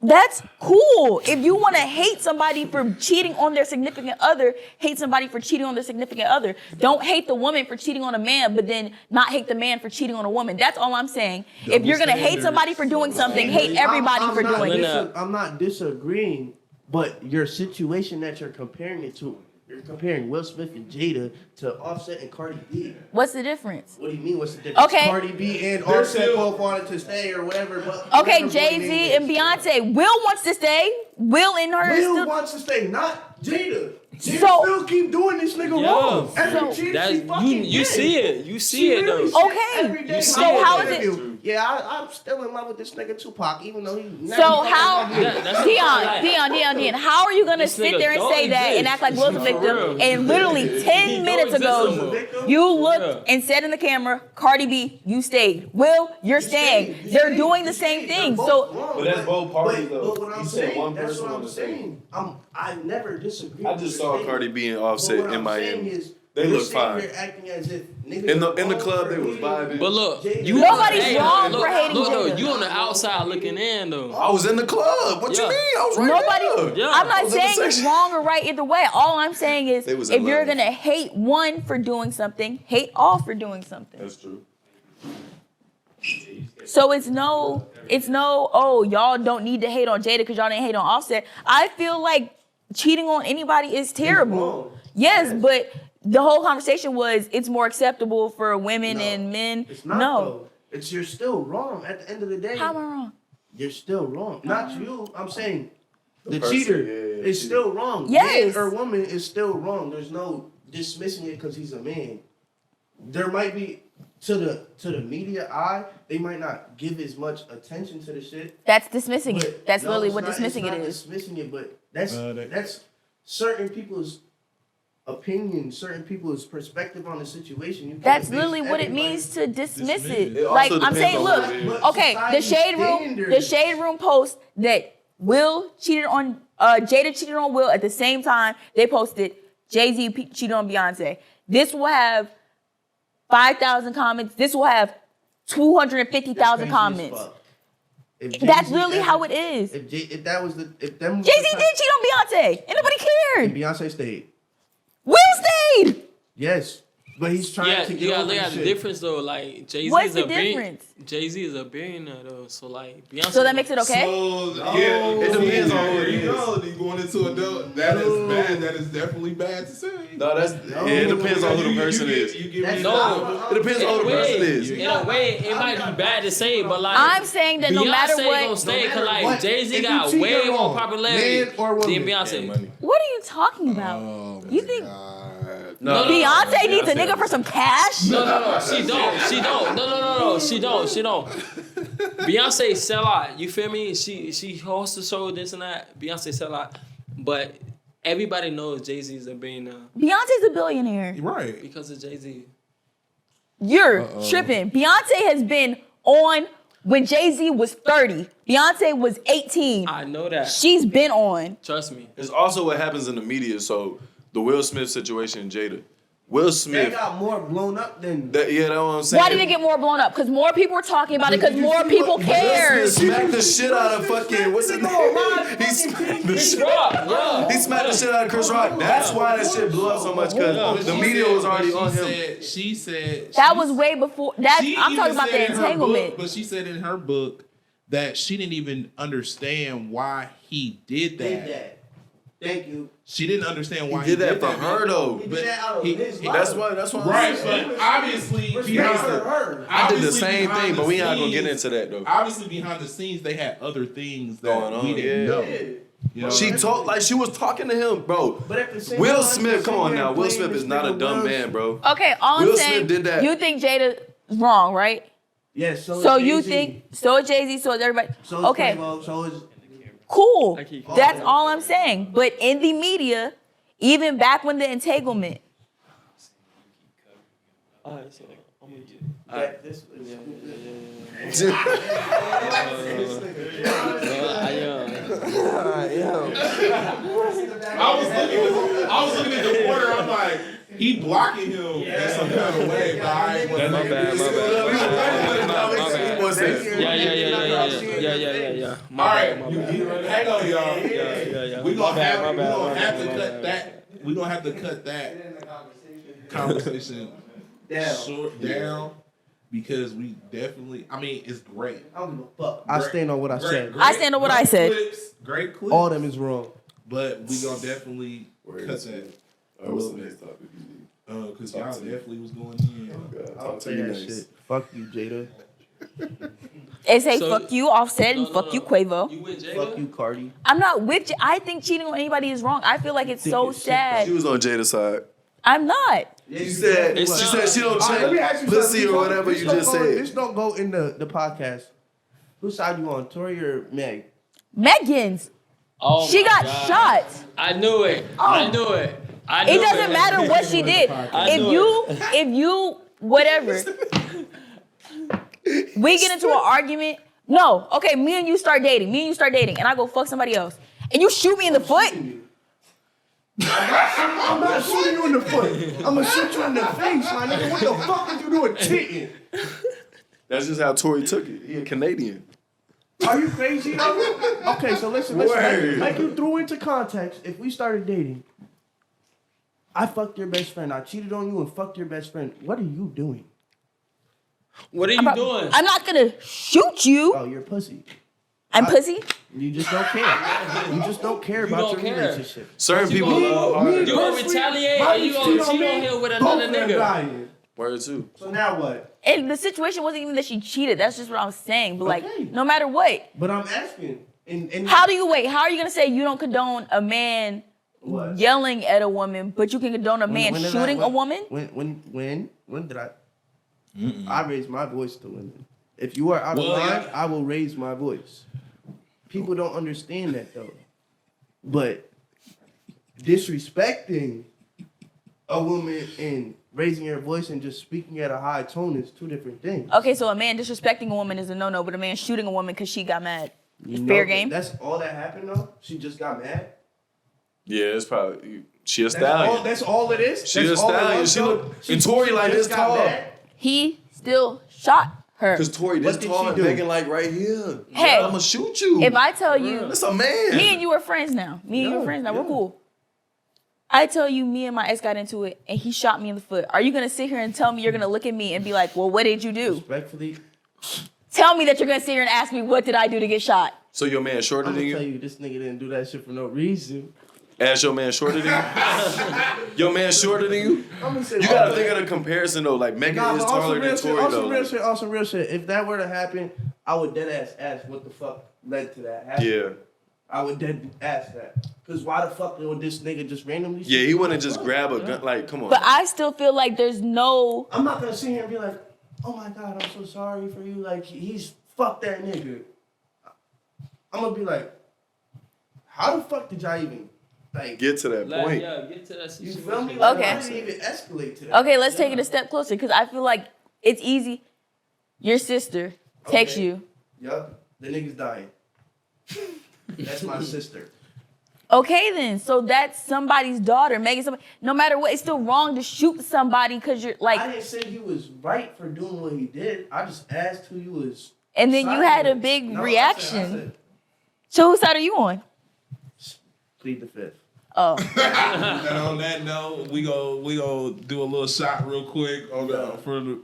That's cool. If you want to hate somebody for cheating on their significant other, hate somebody for cheating on their significant other. Don't hate the woman for cheating on a man, but then not hate the man for cheating on a woman. That's all I'm saying. If you're going to hate somebody for doing something, hate everybody for doing it. I'm not disagreeing, but your situation that you're comparing it to, you're comparing Will Smith and Jada to Offset and Cardi B. What's the difference? What do you mean? What's the difference? Okay. Cardi B and Offset both wanted to stay or whatever. Okay, Jay-Z and Beyonce. Will wants to stay. Will and her. Will wants to stay, not Jada. Jada still keep doing this nigga wrong. Every cheat she fucking you see it. You see it though. Okay. So how is it? Yeah, I'm still in love with this nigga Tupac, even though he never. So how, Dion, how are you gonna sit there and say that and act like Will's a victim? And literally 10 minutes ago, you looked and said in the camera, Cardi B, you stayed. Will, you're staying. They're doing the same thing. So, but that's both parties though. But what I'm saying, that's what I'm saying. I never disagree. I just saw Cardi B and Offset in Miami. They look fine. You're acting as if in the club they was vibing. But look, nobody's wrong for hating. Look, you on the outside looking in though. I was in the club. What you mean? I was right there. I'm not saying it's wrong or right either way. All I'm saying is, if you're gonna hate one for doing something, hate all for doing something. That's true. So it's no, oh, y'all don't need to hate on Jada because y'all didn't hate on Offset. I feel like cheating on anybody is terrible. Yes, but the whole conversation was it's more acceptable for women and men. It's not, though. You're still wrong at the end of the day. How am I wrong? You're still wrong. Not you. I'm saying the cheater is still wrong. Yes. Man or woman is still wrong. There's no dismissing it because he's a man. There might be to the media eye, they might not give as much attention to the shit. That's dismissing it. That's literally what dismissing it is. Dismissing it, but that's certain people's opinion, certain people's perspective on the situation. That's literally what it means to dismiss it. Like I'm saying, look, okay, the shade room post that Will cheated on, Jada cheated on Will at the same time they posted Jay-Z cheated on Beyonce. This will have 5,000 comments. This will have 250,000 comments. That's literally how it is. If that was if them Jay-Z did cheat on Beyonce, and nobody cared. And Beyonce stayed. Will stayed. Yes, but he's trying to get over the shit. The difference though, like Jay-Z What's the difference? Jay-Z is a billionaire though, so like Beyonce. So that makes it okay. So it depends on who you know. You going into adult, that is bad. That is definitely bad to say. No, it depends on who the person is. It depends on who the person is. In a way, it might be bad to say, but like I'm saying that no matter Beyonce what, gonna stay because like Jay-Z got way more popularity than Beyonce. What are you talking about? You think? No, Beyonce needs a nigga for some cash? No, she don't. No, she don't. Beyonce sell out. You feel me? She hosts the show, this and that. Beyonce sell out. But everybody knows Jay-Z is a billionaire. Beyonce's a billionaire. Right. Because of Jay-Z. You're tripping. Beyonce has been on when Jay-Z was 30. Beyonce was 18. I know that. She's been on. Trust me. It's also what happens in the media. So the Will Smith situation and Jada. Will That Smith. got more blown up than. That's what I'm saying. Why did it get more blown up? Because more people were talking about it. Because more people Will cared. Smith smacked the shit out of fucking what's his name? He smacked the shit. He smacked the shit out of Chris Rock. That's why that shit blew up so much because the media was already on him. She said That was way before. I'm talking about the entanglement. But she said in her book that she didn't even understand why he did that. Thank you. She didn't understand why He did that for her though. He did that out of his life. That's why. Right, but obviously behind her. I did the obviously same behind thing, the but we not gonna get scenes- into that though. Obviously, behind the scenes, they had other things that Going on, we didn't yeah. know. You know She what I told like she was talking to him, bro. But at the same Will time, Smith, come on sitting now. there Will playing Smith this is not a nigga dumb Will man, bro. Okay, all Will I'm Smith saying, did that. you think Jada's wrong, right? Yes. So is you Jay-Z. think, so is Jay-Z, so is everybody. So is Okay, Quavo, so is. cool. I keep- That's all I'm saying. But in the media, even back when the entanglement, All right, so I'm gonna get. That, this, I was looking at the border. I'm like, he blocking him in some kind of way. But I ain't want My bad. What's that? Yeah. All right, hang on, y'all. Yeah. We My gonna bad, have to my cut bad. that. We gonna have to cut that conversation short down because we definitely. I mean, it's great. I don't give a fuck. I stand on what I said. I stand on what I said. Great clips. All them is wrong. But we gonna definitely cut that a little bit. Oh, Because y'all definitely was going in. I'll say that shit. Fuck you, Jada. they say So- fuck you, Offset, and fuck you, Quavo. You with Jada? Fuck you, Cardi. I'm not with you. I think cheating on anybody is wrong. I feel like it's so it's shit, sad. She was on Jada's side. I'm not. She said she don't Let me check ask you pussy something. or whatever This you don't just go- said. This don't go in the podcast. Whose side you on, Tory or Meg? Megan's. Oh She my got God. shot. I knew it. I knew it. It doesn't matter what she did. If you, whatever. We get into an argument. No, okay, me and you start dating, and I go fuck somebody else, and you shoot me in the foot. I'm not shooting you in the foot. I'm gonna shoot you in the face, my nigga. What the fuck is you doing cheating? That's just how Tory took it. He a Canadian. Are you crazy? Okay, so listen. Word. Like you threw into context, if we started dating, I fucked your best friend, I cheated on you and fucked your best friend. What are you doing? What are you doing? I'm not gonna shoot you. Oh, you're a pussy. I'm pussy. You just don't care. You just don't care about don't your care. relationship. Certain people love hard. You gonna retaliate or you gonna cheat on him with another nigga? Dying. Word too. So now what? And the situation wasn't even that she cheated. That's just what I was saying. But like, Okay. no matter what, But I'm asking. And how do you wait? How are you gonna say you don't condone a man What? yelling at a woman, but you can condone a man When did shooting I- a woman? When did I? I raised my voice to women. If you are out of line, I will raise my voice. People don't understand that though. But disrespecting a woman and raising your voice and just speaking at a high tone is two different things. Okay, so a man disrespecting a woman is a no-no, but a man shooting a woman because she got mad. You It's know fair that- game. That's all that happened though. She just got mad. Yeah, it's probably she a stallion. That's all it is. She That's a all it stallion. was, She though? look and Tory like just this got tall. mad? He still shot her. Cause Tory What this did tall she and do? Megan like right here. Hey, I'ma shoot you. If I tell you, That's a man. me and you are friends now. Me and you are friends now. We're cool. I tell you, me and my ex got into it, and he shot me in the foot. Are you gonna sit here and tell me you're gonna look at me and be like, "Well, what did you do?" Respectfully, Tell me that you're gonna sit here and ask me, "What did I do to get shot?" So your man shorter I'm than gonna tell you? you this nigga didn't do that shit for no reason. Ask your man shorter than you? Your man shorter than you? I'm gonna say You gotta think of the comparison though. Like Megan is taller than Tory though. On some real shit. If that were to happen, I would dead ask what the fuck led to that happening. Yeah. I would dead ask that. Cause why the fuck would this nigga just randomly? Yeah, he wouldn't just grab a gun. Like, come on. But I still feel like there's no. I'm not gonna sit here and be like, oh my god, I'm so sorry for you. Like he's fuck that nigga. I'm gonna be like, how the fuck did y'all even like Get to that point. Yeah, get to that You situation. feel me? Like, Okay. why did it even escalate to that? Okay, let's take it a step closer because I feel like it's easy. Your sister texts Okay. you. Yup, the nigga's dying. That's my sister. Okay, then. So that's somebody's daughter, making somebody. No matter what, it's still wrong to shoot somebody because you're like. I didn't say he was right for doing what he did. I just asked who you was. And then you had a big reaction. I said, So whose side are you on? plead the fifth. Oh. And on that note, we go do a little shot real quick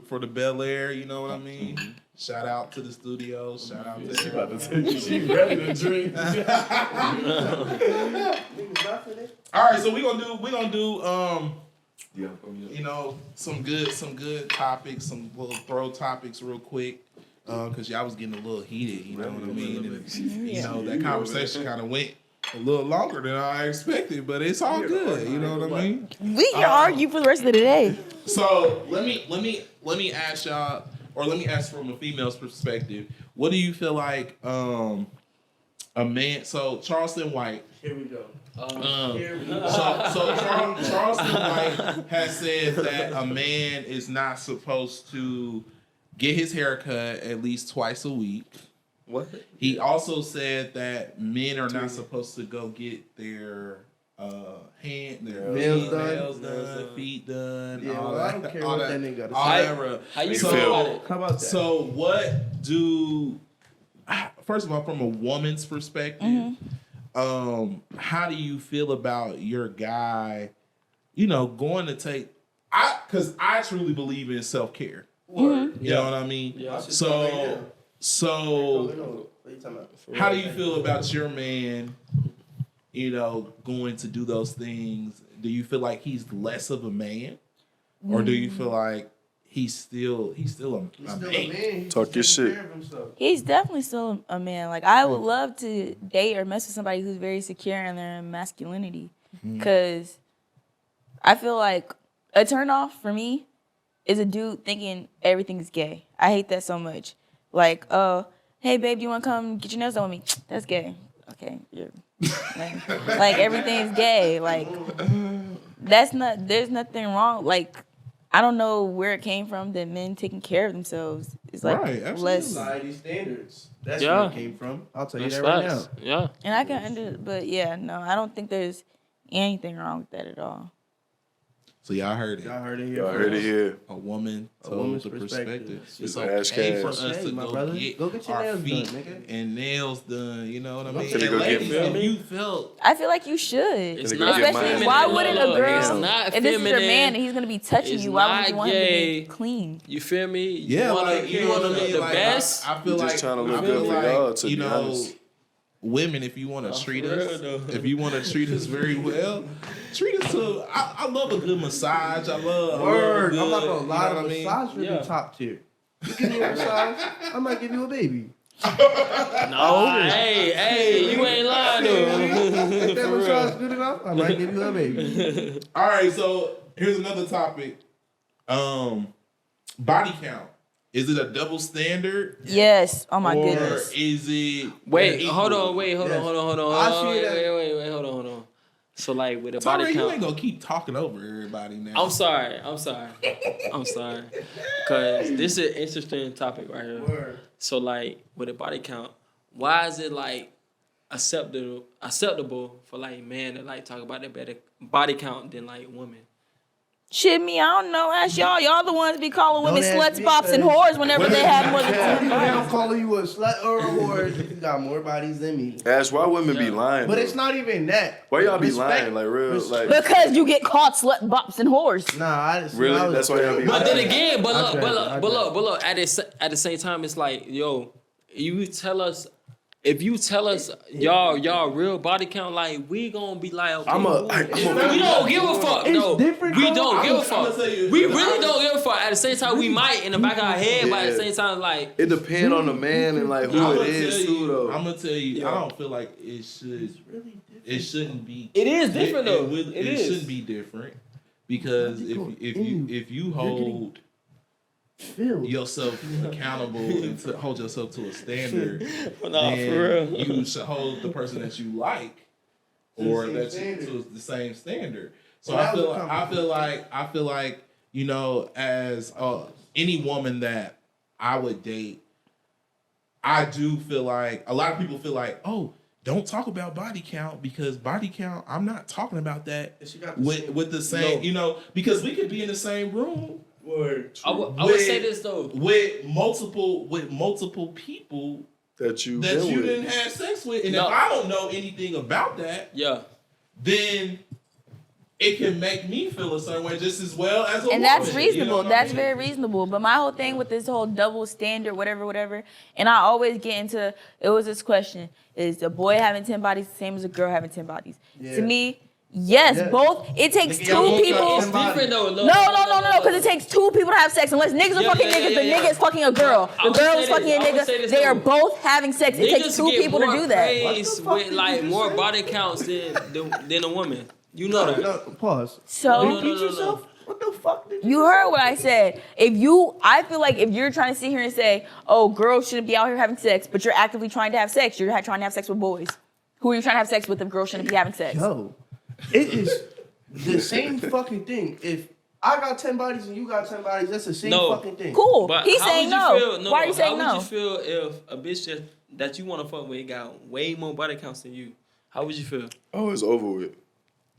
for the Bel Air. You know what I mean? Shout out to the studio. Shout out to everybody. She ready to drink. All right, so we gonna do you know, some good topics, some little throw topics real quick. Cause y'all was getting a little heated, you know what I mean? And, you know, that conversation kind of went a little longer than I expected, but it's all good, you know what I mean? We can argue for the rest of the day. So let me ask y'all, or let me ask from a female's perspective, what do you feel like a man? So Charleston White. Here we go. So Charleston White has said that a man is not supposed to get his hair cut at least twice a week. What? He also said that men are not supposed to go get their nails done, feet done. Yeah, all well, I that, don't care all what that nigga gotta all say. that. How you So- feel about it? How about that? So what do? First of all, from a woman's perspective, how do you feel about your guy? You know, going to take. Because I truly believe in self-care. You know what I mean? Yeah. So What you talking about? how do you feel about your man, you know, going to do those things? Do you feel like he's less of a man? Or do you feel like he's still a He's still man? a man. He's Talk your taking shit. care of himself. He's definitely still a man. Like, I would love to date or mess with somebody who's very secure in their masculinity. Because I feel like a turnoff for me is a dude thinking everything is gay. I hate that so much. Like, hey, babe, do you want to come get your nails done with me? That's gay. Okay, you're like everything's gay. Like, there's nothing wrong. Like, I don't know where it came from that men taking care of themselves is like Right, absolutely. less. Society standards. That's Yeah. where it came from. I'll tell you That's that right facts. now. Yeah. And I can but yeah, no, I don't think there's anything wrong with that at all. So y'all heard it. Y'all heard it here. Y'all heard it here. A woman A told woman's the perspective. perspective. It's Ask okay for Cass. us Hey, to my go brother, get, go get your our nails feet done, nigga. and nails done. You know what I mean? finna And go get ladies, mine. if you felt I feel like you should. It's Gonna not go get Especially, mine. why wouldn't a Look, girl, it's not if this is your feminine. man and he's gonna be touching It's you, why would not you want him to gay. be clean? You feel me? yeah, you wanna, like, you wanna look the like, best. I feel You like just tryna look I good feel for like, y'all, to you be know, honest. women, if you want to treat for us, real, though. if you want to treat us very well, treat us to. I love a good massage. I love Word. a good, I'm not gonna lie. You know The what I mean? massage really Yeah. top tier. You give me a massage, I might give you a baby. No, hey, you ain't lying If that though. massage good enough, I might give you a baby. All right, so here's another topic. Body count. Is it a double standard? Yes. Oh my or goodness. is it Wait, equal? hold on, Yes. hold on. I see that. Wait, hold on. So like with a body Tyrae, you ain't count. gonna keep talking over everybody now. I'm sorry. Cause this is an interesting topic right here. Word. So like with a body count, why is it like acceptable for like men to like talk about their better body count than like women? Shit, me, I don't know. Ask y'all. Y'all the ones be calling women Don't ask sluts, me, bops, and cause- whores whenever they have more than two. Now I'm calling you a slut or a whore. You got more bodies than me. Ash, why women be lying? But though? it's not even that. Why y'all be Respect- lying? Like real, like Because you get caught slut, bops, and whores. Nah, I just really? That's why y'all be But lying. then again, but I look, at the same time, it's like, yo, if you tell us y'all real body count, like we gonna be like, okay, we don't give a fuck. It's No, different, we bro. don't give a I'ma fuck. tell you, We really don't give a fuck. At the same time, we might in the back of our head, but at the Yeah. same time, like, It depends on the man and like who I'ma it is tell too, you, though. I'm gonna tell you, Yeah. I don't feel like it should. It shouldn't be. it is different though. It is. shouldn't be different because if you hold Phil. yourself accountable and to hold yourself to a standard, Nah, then for real. you should hold the person that you like or same that you, standard. to the same standard. So Well, I that was feel a I feel like you know, as any woman that I would date, I do feel like a lot of people feel like, oh, don't talk about body count because body count, I'm not talking about that And she got the with the same, you know, because we could be in the same room I would say this though. with multiple people that you didn't have sex with. And No. if I don't know anything about that, Yeah. then it can make me feel a certain way just as well as a woman. And that's You know reasonable. what I That's mean? very reasonable. But my whole thing with this whole double standard, whatever, and I always get into, it was this question, is a boy having 10 bodies the same as a girl having 10 bodies? Yeah. To me, yes, Yeah. both. It takes Nigga, two y'all both got people. 10 It's different though. No, because it takes two people to have sex. Unless niggas are Yeah, fucking yeah, niggas, yeah, the yeah. nigga is fucking a girl. I The would girl say is fucking a this. I would say nigga. this They are though. both having sex. It takes Niggas two get people to more do that. praise What the fuck with did you like just more say? body counts than a woman. You know that. No, pause. So Repeat yourself. What the fuck did you you heard what I said. I feel like if you're trying to sit here and say, oh, girls shouldn't be out here having sex, but you're actively trying to have sex, you're trying to have sex with boys. Who are you trying to have sex with if girls shouldn't be having sex? Yo, it is the same fucking thing. If I got 10 bodies and you got 10 bodies, that's the same No. fucking thing. Cool. But He's how saying would you no. feel- Why are you saying How no? would you feel if a bitch that you want to fuck with got way more body counts than you? How would you feel? Oh, it's over with.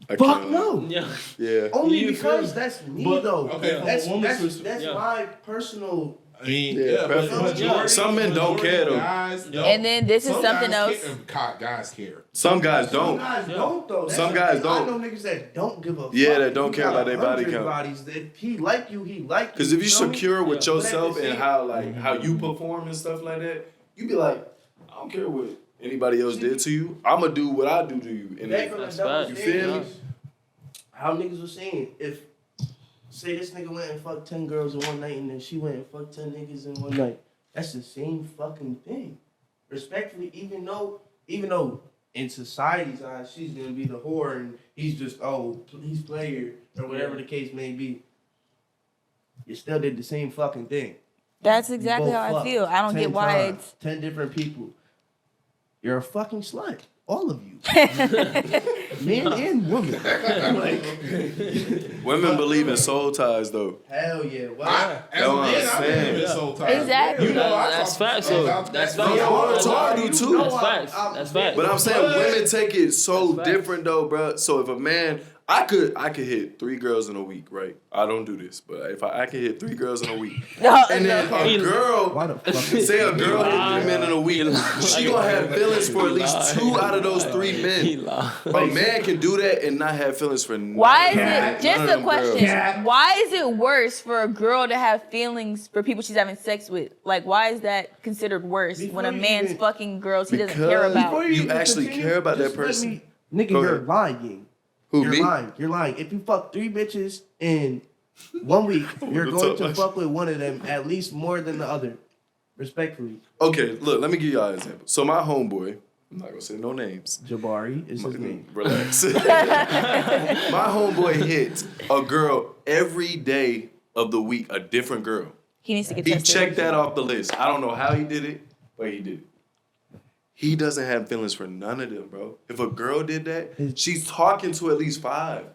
I Fuck can't- no. Yeah. Yeah. Only You because feel- that's me But, though. okay, from a that's woman's that's, perspective- that's Yeah. my personal. I mean, Yeah, yeah, but preference. majority, Some men don't majority care, though. Guys don't. And then this is Some something guys else. Guys care. Some guys Some don't. guys don't though. That's Some the guys thing. don't. I know niggas that don't give a fuck. Yeah, that If don't you care got about their body 100 count. Bodies, if he like you, he like you. Because if you feel me? secure with Yeah. yourself But at the and how you perform and stuff like that, you be like, I don't care what anybody else did to you. I'ma do what I do to you. And Back then, on the That's double bad. You standard, feel me? how niggas was saying, if say this nigga went and fucked 10 girls in one night and then she went and fucked 10 niggas in one night, that's the same fucking thing. Respectfully, even though in society's eyes she's gonna be the whore and he's just he's player or whatever the case may be, you still did the same fucking thing. That's You exactly both how I fucked feel. I don't 10 get why times, it's 10 different people. You're a fucking slut. All of you. Men and women. Like, women believe in soul ties though. hell yeah. Well, As That's a what I'm man, I saying. believe in soul ties. Exactly. You know, I That's talk facts, though. about That's that. facts. Yeah, so I do too. That's facts. That's facts. But I'm saying women take it so That's facts. different though, bro. So if a man, I could hit 3 girls in a week, right? I don't do this, but if I could hit 3 girls in a week, and then a girl, why the fuck? say a girl hit 3 men in a week, she gonna have feelings for at least 2 out of those 3 He men. lied. A man can do that and not have feelings for Why is none it, just of a them question, girls. why is it worse for a girl to have feelings for people she's having sex with? Like, why is that considered worse when a Before you man's even- fucking girls he doesn't care Because about? you actually care about that person. Nigga, Go you're ahead. lying. Who, You're me? lying. You're lying. If you fuck 3 bitches in 1 week, you're What's going up, to man? fuck with one of them at least more than the other. Respectfully. Okay, look, let me give y'all an example. So my homeboy, I'm not gonna say no names. Jabari is his name. Relax. My homeboy hits a girl every day of the week, a different girl. He needs to get He tested. checked that off the list. I don't know how he did it, but he did it. He doesn't have feelings for none of them, bro. If a girl did that, she's talking to at least 5.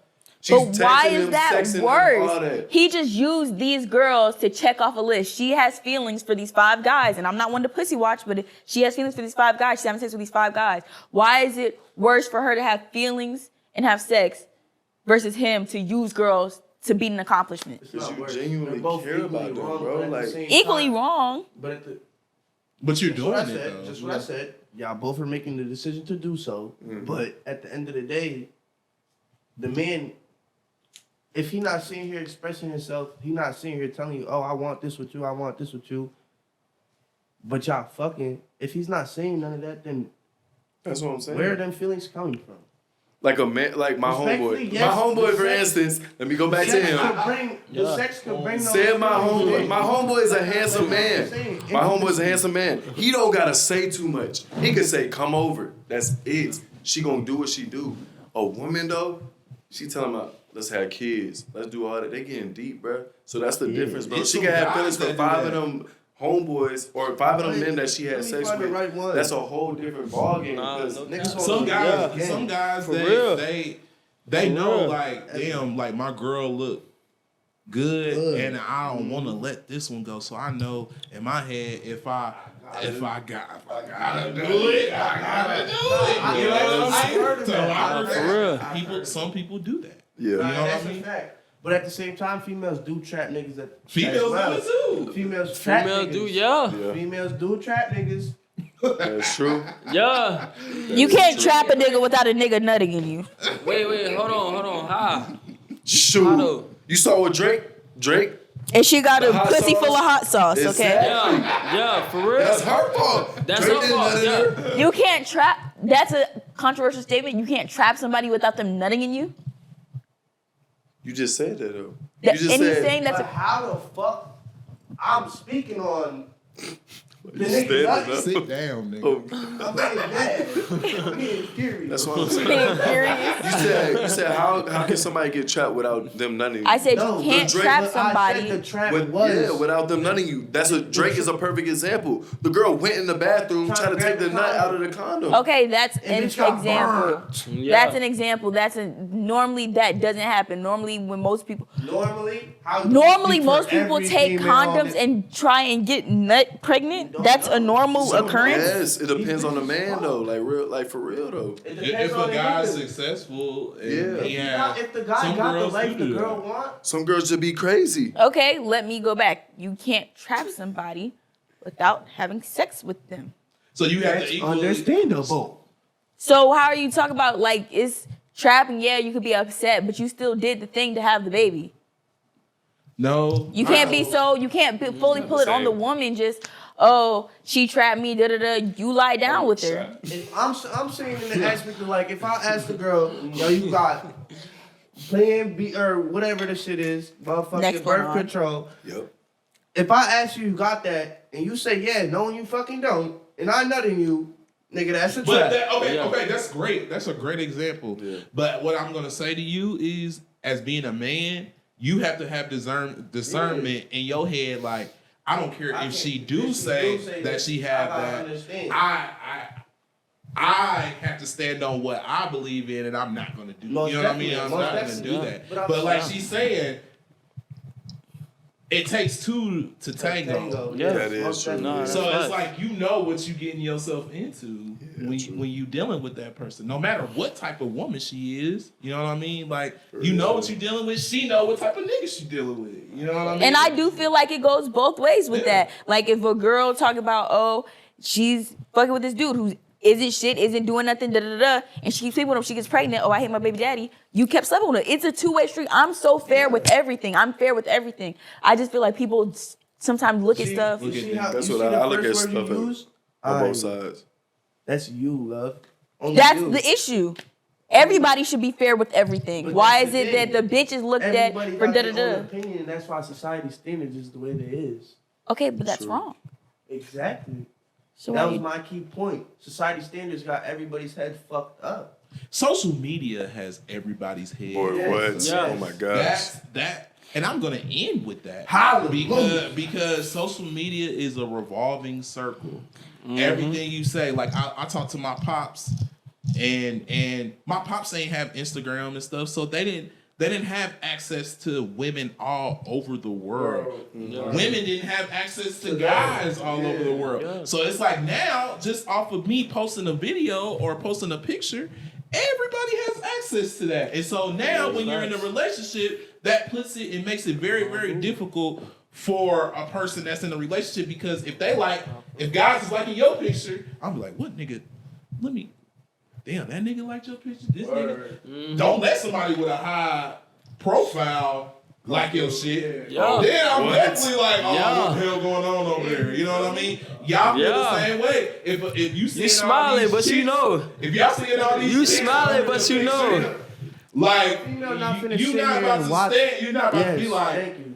She's But why texting is them, that texting them, all worse? that. He just used these girls to check off a list. She has feelings for these 5 guys, and I'm not one to pussy watch, but if she has feelings for these 5 guys. She's having sex with these 5 guys. Why is it worse for her to have feelings and have sex versus him to use girls to beat an accomplishment? Because you They're genuinely both care equally about them, wrong, bro. but at the Like, same Equally time- wrong. But at the But you're Just doing what I it said. though. Just what I said. Y'all both are making the decision to do so. But at the end of the day, the man, if he not sitting here expressing himself, he not sitting here telling you, oh, I want this with you, I want this with you. But y'all fucking, if he's not saying none of that, then that's what I'm saying. where are them feelings coming from? Like a man, like my Respectfully, homeboy. yes, My homeboy, the for sex- instance, let me go back to Sex him. could bring, the sex could bring those Said my feelings homeboy. in. My homeboy is a handsome man. My homeboy's a handsome man. He don't gotta say too much. He can say, "Come over." That's it. She gonna do what she do. A woman though, she telling me, "Let's have kids. Let's do all that." They getting deep, bro. So that's the difference, bro. It's She some can have guys feelings for that do 5 of that. them homeboys or 5 of them men that she Let had me sex find the with. right one. That's a whole different ballgame. Nah, because no Niggas cap. Some guys, Yeah. some guys, For real. they For know real. like, damn, like my girl look good, and I don't want to let this one go. So I know in my head, if I if I gotta do it, I gotta do it. You know what I'm saying? So I respect some people do that. Yeah. You know what That's I a mean? fact. But at the same time, females do trap niggas. Females do it too. Females trap Females niggas. do, yeah. Females do trap niggas. That's true. Yeah. You can't trap a nigga without a nigga nutting in you. Wait, hold on. How? Shoot. though? You saw what Drake? And she got a hot pussy sauce? full of hot sauce, okay? Exactly. Yeah, for real. That's her fault. That's Drake her didn't fault, nut in her. yeah. You can't trap. That's a controversial statement. You can't trap somebody without them nutting in you. You just said that though. That, You just and he's said saying that's But how the fuck? I'm speaking on the You nigga standing nutting. up. Sit down, nigga. Oh, I'm getting mad. I'm getting furious. that's what I'm saying. being serious. You said how can somebody get trapped without them nutting you? I said No, you can't Drake- trap But I somebody. said the trap With- was. yeah, without them nutting you. That's a Drake is a perfect example. The girl went in the bathroom trying to take the nut out of the condom. Okay, that's And an bitch got example. Yeah. That's an example. Normally that doesn't happen. Normally when most people Normally, how do you Normally, speak for most people every take female condoms that- and try and get nut pregnant. Don't That's know. a normal occurrence. Yes, it depends on the man though. Like for real though. It If depends on a the guy's nigga. successful and Yeah. he has, If the guy some got the girls life do the that. girl wants, Some girls just be crazy. Okay, let me go back. You can't trap somebody without having sex with them. So you have that's to equally understandable. So how are you talking about like it's trapping? Yeah, you could be upset, but you still did the thing to have the baby. No, You can't be so. You can't fully pull it on the woman. Just she trapped me. Da da da. You lie down with her. And I'm saying in the aspect of like, if I ask the girl, yo, you got Plan B or whatever the shit is, motherfucking Next birth one on. control. Yep. If I ask you got that and you say yeah, no, you fucking don't, and I nut in you, nigga, that's a But trap. okay, that's great. That's a great example. Yeah. But what I'm gonna say to you is, as being a man, you have to have discernment in your head. Like, I don't care if she do say that she have I gotta that. understand. I have to stand on what I believe in, and I'm not gonna do. Most You know what I mean? I'm definitely, not most gonna do definitely. that. But I'm But like saying- she's saying, it takes two to tango. Yeah. That is most true. definitely. No, So that's it's like you know what you getting yourself into when you dealing with that person. No matter what type of woman she is, you know what I mean? Like you know what you're dealing with. She know what type of nigga she dealing with. You know what I mean? And I do feel like it goes both ways with that. Like if a girl talk about she's fucking with this dude who isn't shit, isn't doing nothing, da da da, and she keeps sleeping with him, she gets pregnant. I hate my baby daddy. You kept sleeping with her. It's a two-way street. I'm so fair with everything. I'm fair with everything. I just feel like people sometimes look at stuff. You see how, That's you what see I the look first at word stuff you at- use? On both sides. That's you, love. Only That's you. the issue. Everybody should be fair with everything. But Why that's is the it that thing. the bitch is looked Everybody at for got da their da own da? opinion, and that's why society standards is the way it is. Okay, but that's wrong. Exactly. So That why was my key point. Society standards got everybody's head fucked up. social media has everybody's head. Boy, what? Yeah. Oh my gosh. That and I'm gonna end with that. Hallelujah. Because social media is a revolving circle. Everything you say, like I talk to my pops, and my pops ain't have Instagram and stuff, so they didn't have access to women all over the world. Women didn't have access to guys all over the world. Yeah. So it's like now, just off of me posting a video or posting a picture, everybody has access to that. And so now when you're in a relationship, that puts it, it makes it very, very difficult for a person that's in a relationship, because if guys is liking your picture, I'm be like, what nigga, damn, that nigga liked your picture? This nigga? Don't let somebody with a high profile like your shit. Yeah. Then I'm What? definitely like, Yeah. what the hell going on over there? You know what I mean? Y'all feel the Yeah. same way. If you see You smiling, but you know. if y'all seeing all these You chicks smiling, on but the you know. picture, like You know, not finna you sit not here about and to watch- stand, you're not about to be Yes, like, thank you.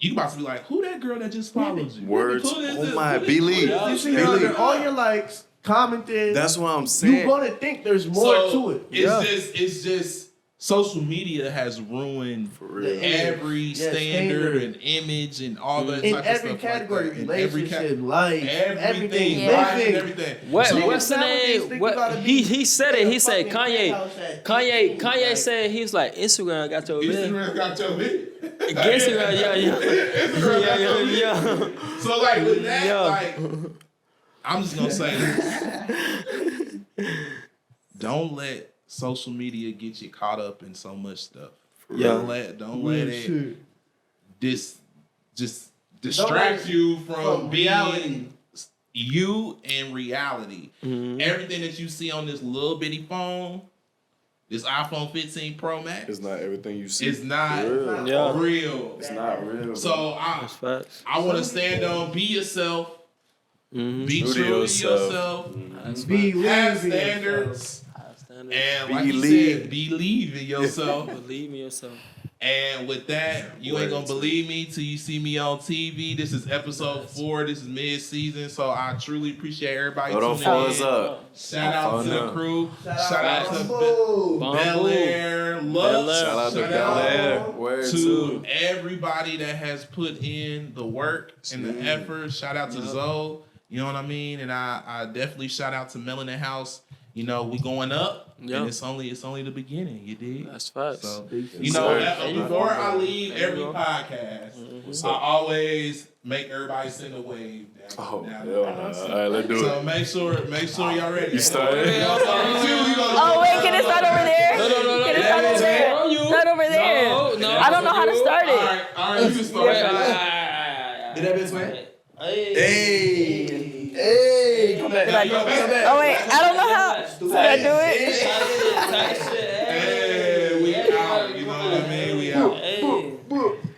you about to be like, who that girl that just followed you? Words. Who is Oh this? my, Who this? believe. Who You this? see Really? under all your likes, commenting, That's what I'm saying. you're gonna think there's more to it. It's just social media has ruined For real. every Yes, standard standard. and image and all that In type every of stuff category, like that. In every relationship, life, everything, Yeah. life, living. everything. What, So- what's the Nowadays, name? think you What gotta be he said it. in a He said fucking penthouse Kanye at 18, like- said he was like Instagram got your man. Instagram got your video. Guess it right, yeah. So like with that, Yeah. like I'm just gonna say this. Don't let social media get you caught up in so much stuff. Don't let it just distract you from being reality. you in reality. Everything that you see on this little bitty phone, this iPhone 15 Pro Max, It's not everything you see. it's not real. Yeah. real. It's not real. So That's facts. I want to stand on, be yourself, be True to true to yourself. yourself, That's Believe have in standards, standard. and like you Believe. said, believe in yourself. Believe in yourself. And with that, you ain't gonna believe me till you see me on TV. This is episode 4. This is mid-season, so I truly appreciate everybody Throw them tuning phones in. up. Shout out to the up. crew. Shout out to Bumble. Bel Air, Lux. Shout out to Bel Air. Word to too. everybody that has put in the work and the effort. Shout out to Zoe. You know what I mean? And I definitely shout out to Melanin House. You know, we going up, Yeah. and it's only the beginning. You dig? That's facts. So Big you know, Yes, sir. before I leave There you every go. podcast, I always make everybody send a wave down. Oh, down hell no. All right, let's do So it. make sure y'all ready. You started. Oh wait, can it start over there? No. Can it start over there? Start over there. No. I don't know how to start it. All right, you can start. Did that bitch win? Hey. Hey, come back. Did I- Oh wait, I don't know how. Did I do it? Type shit.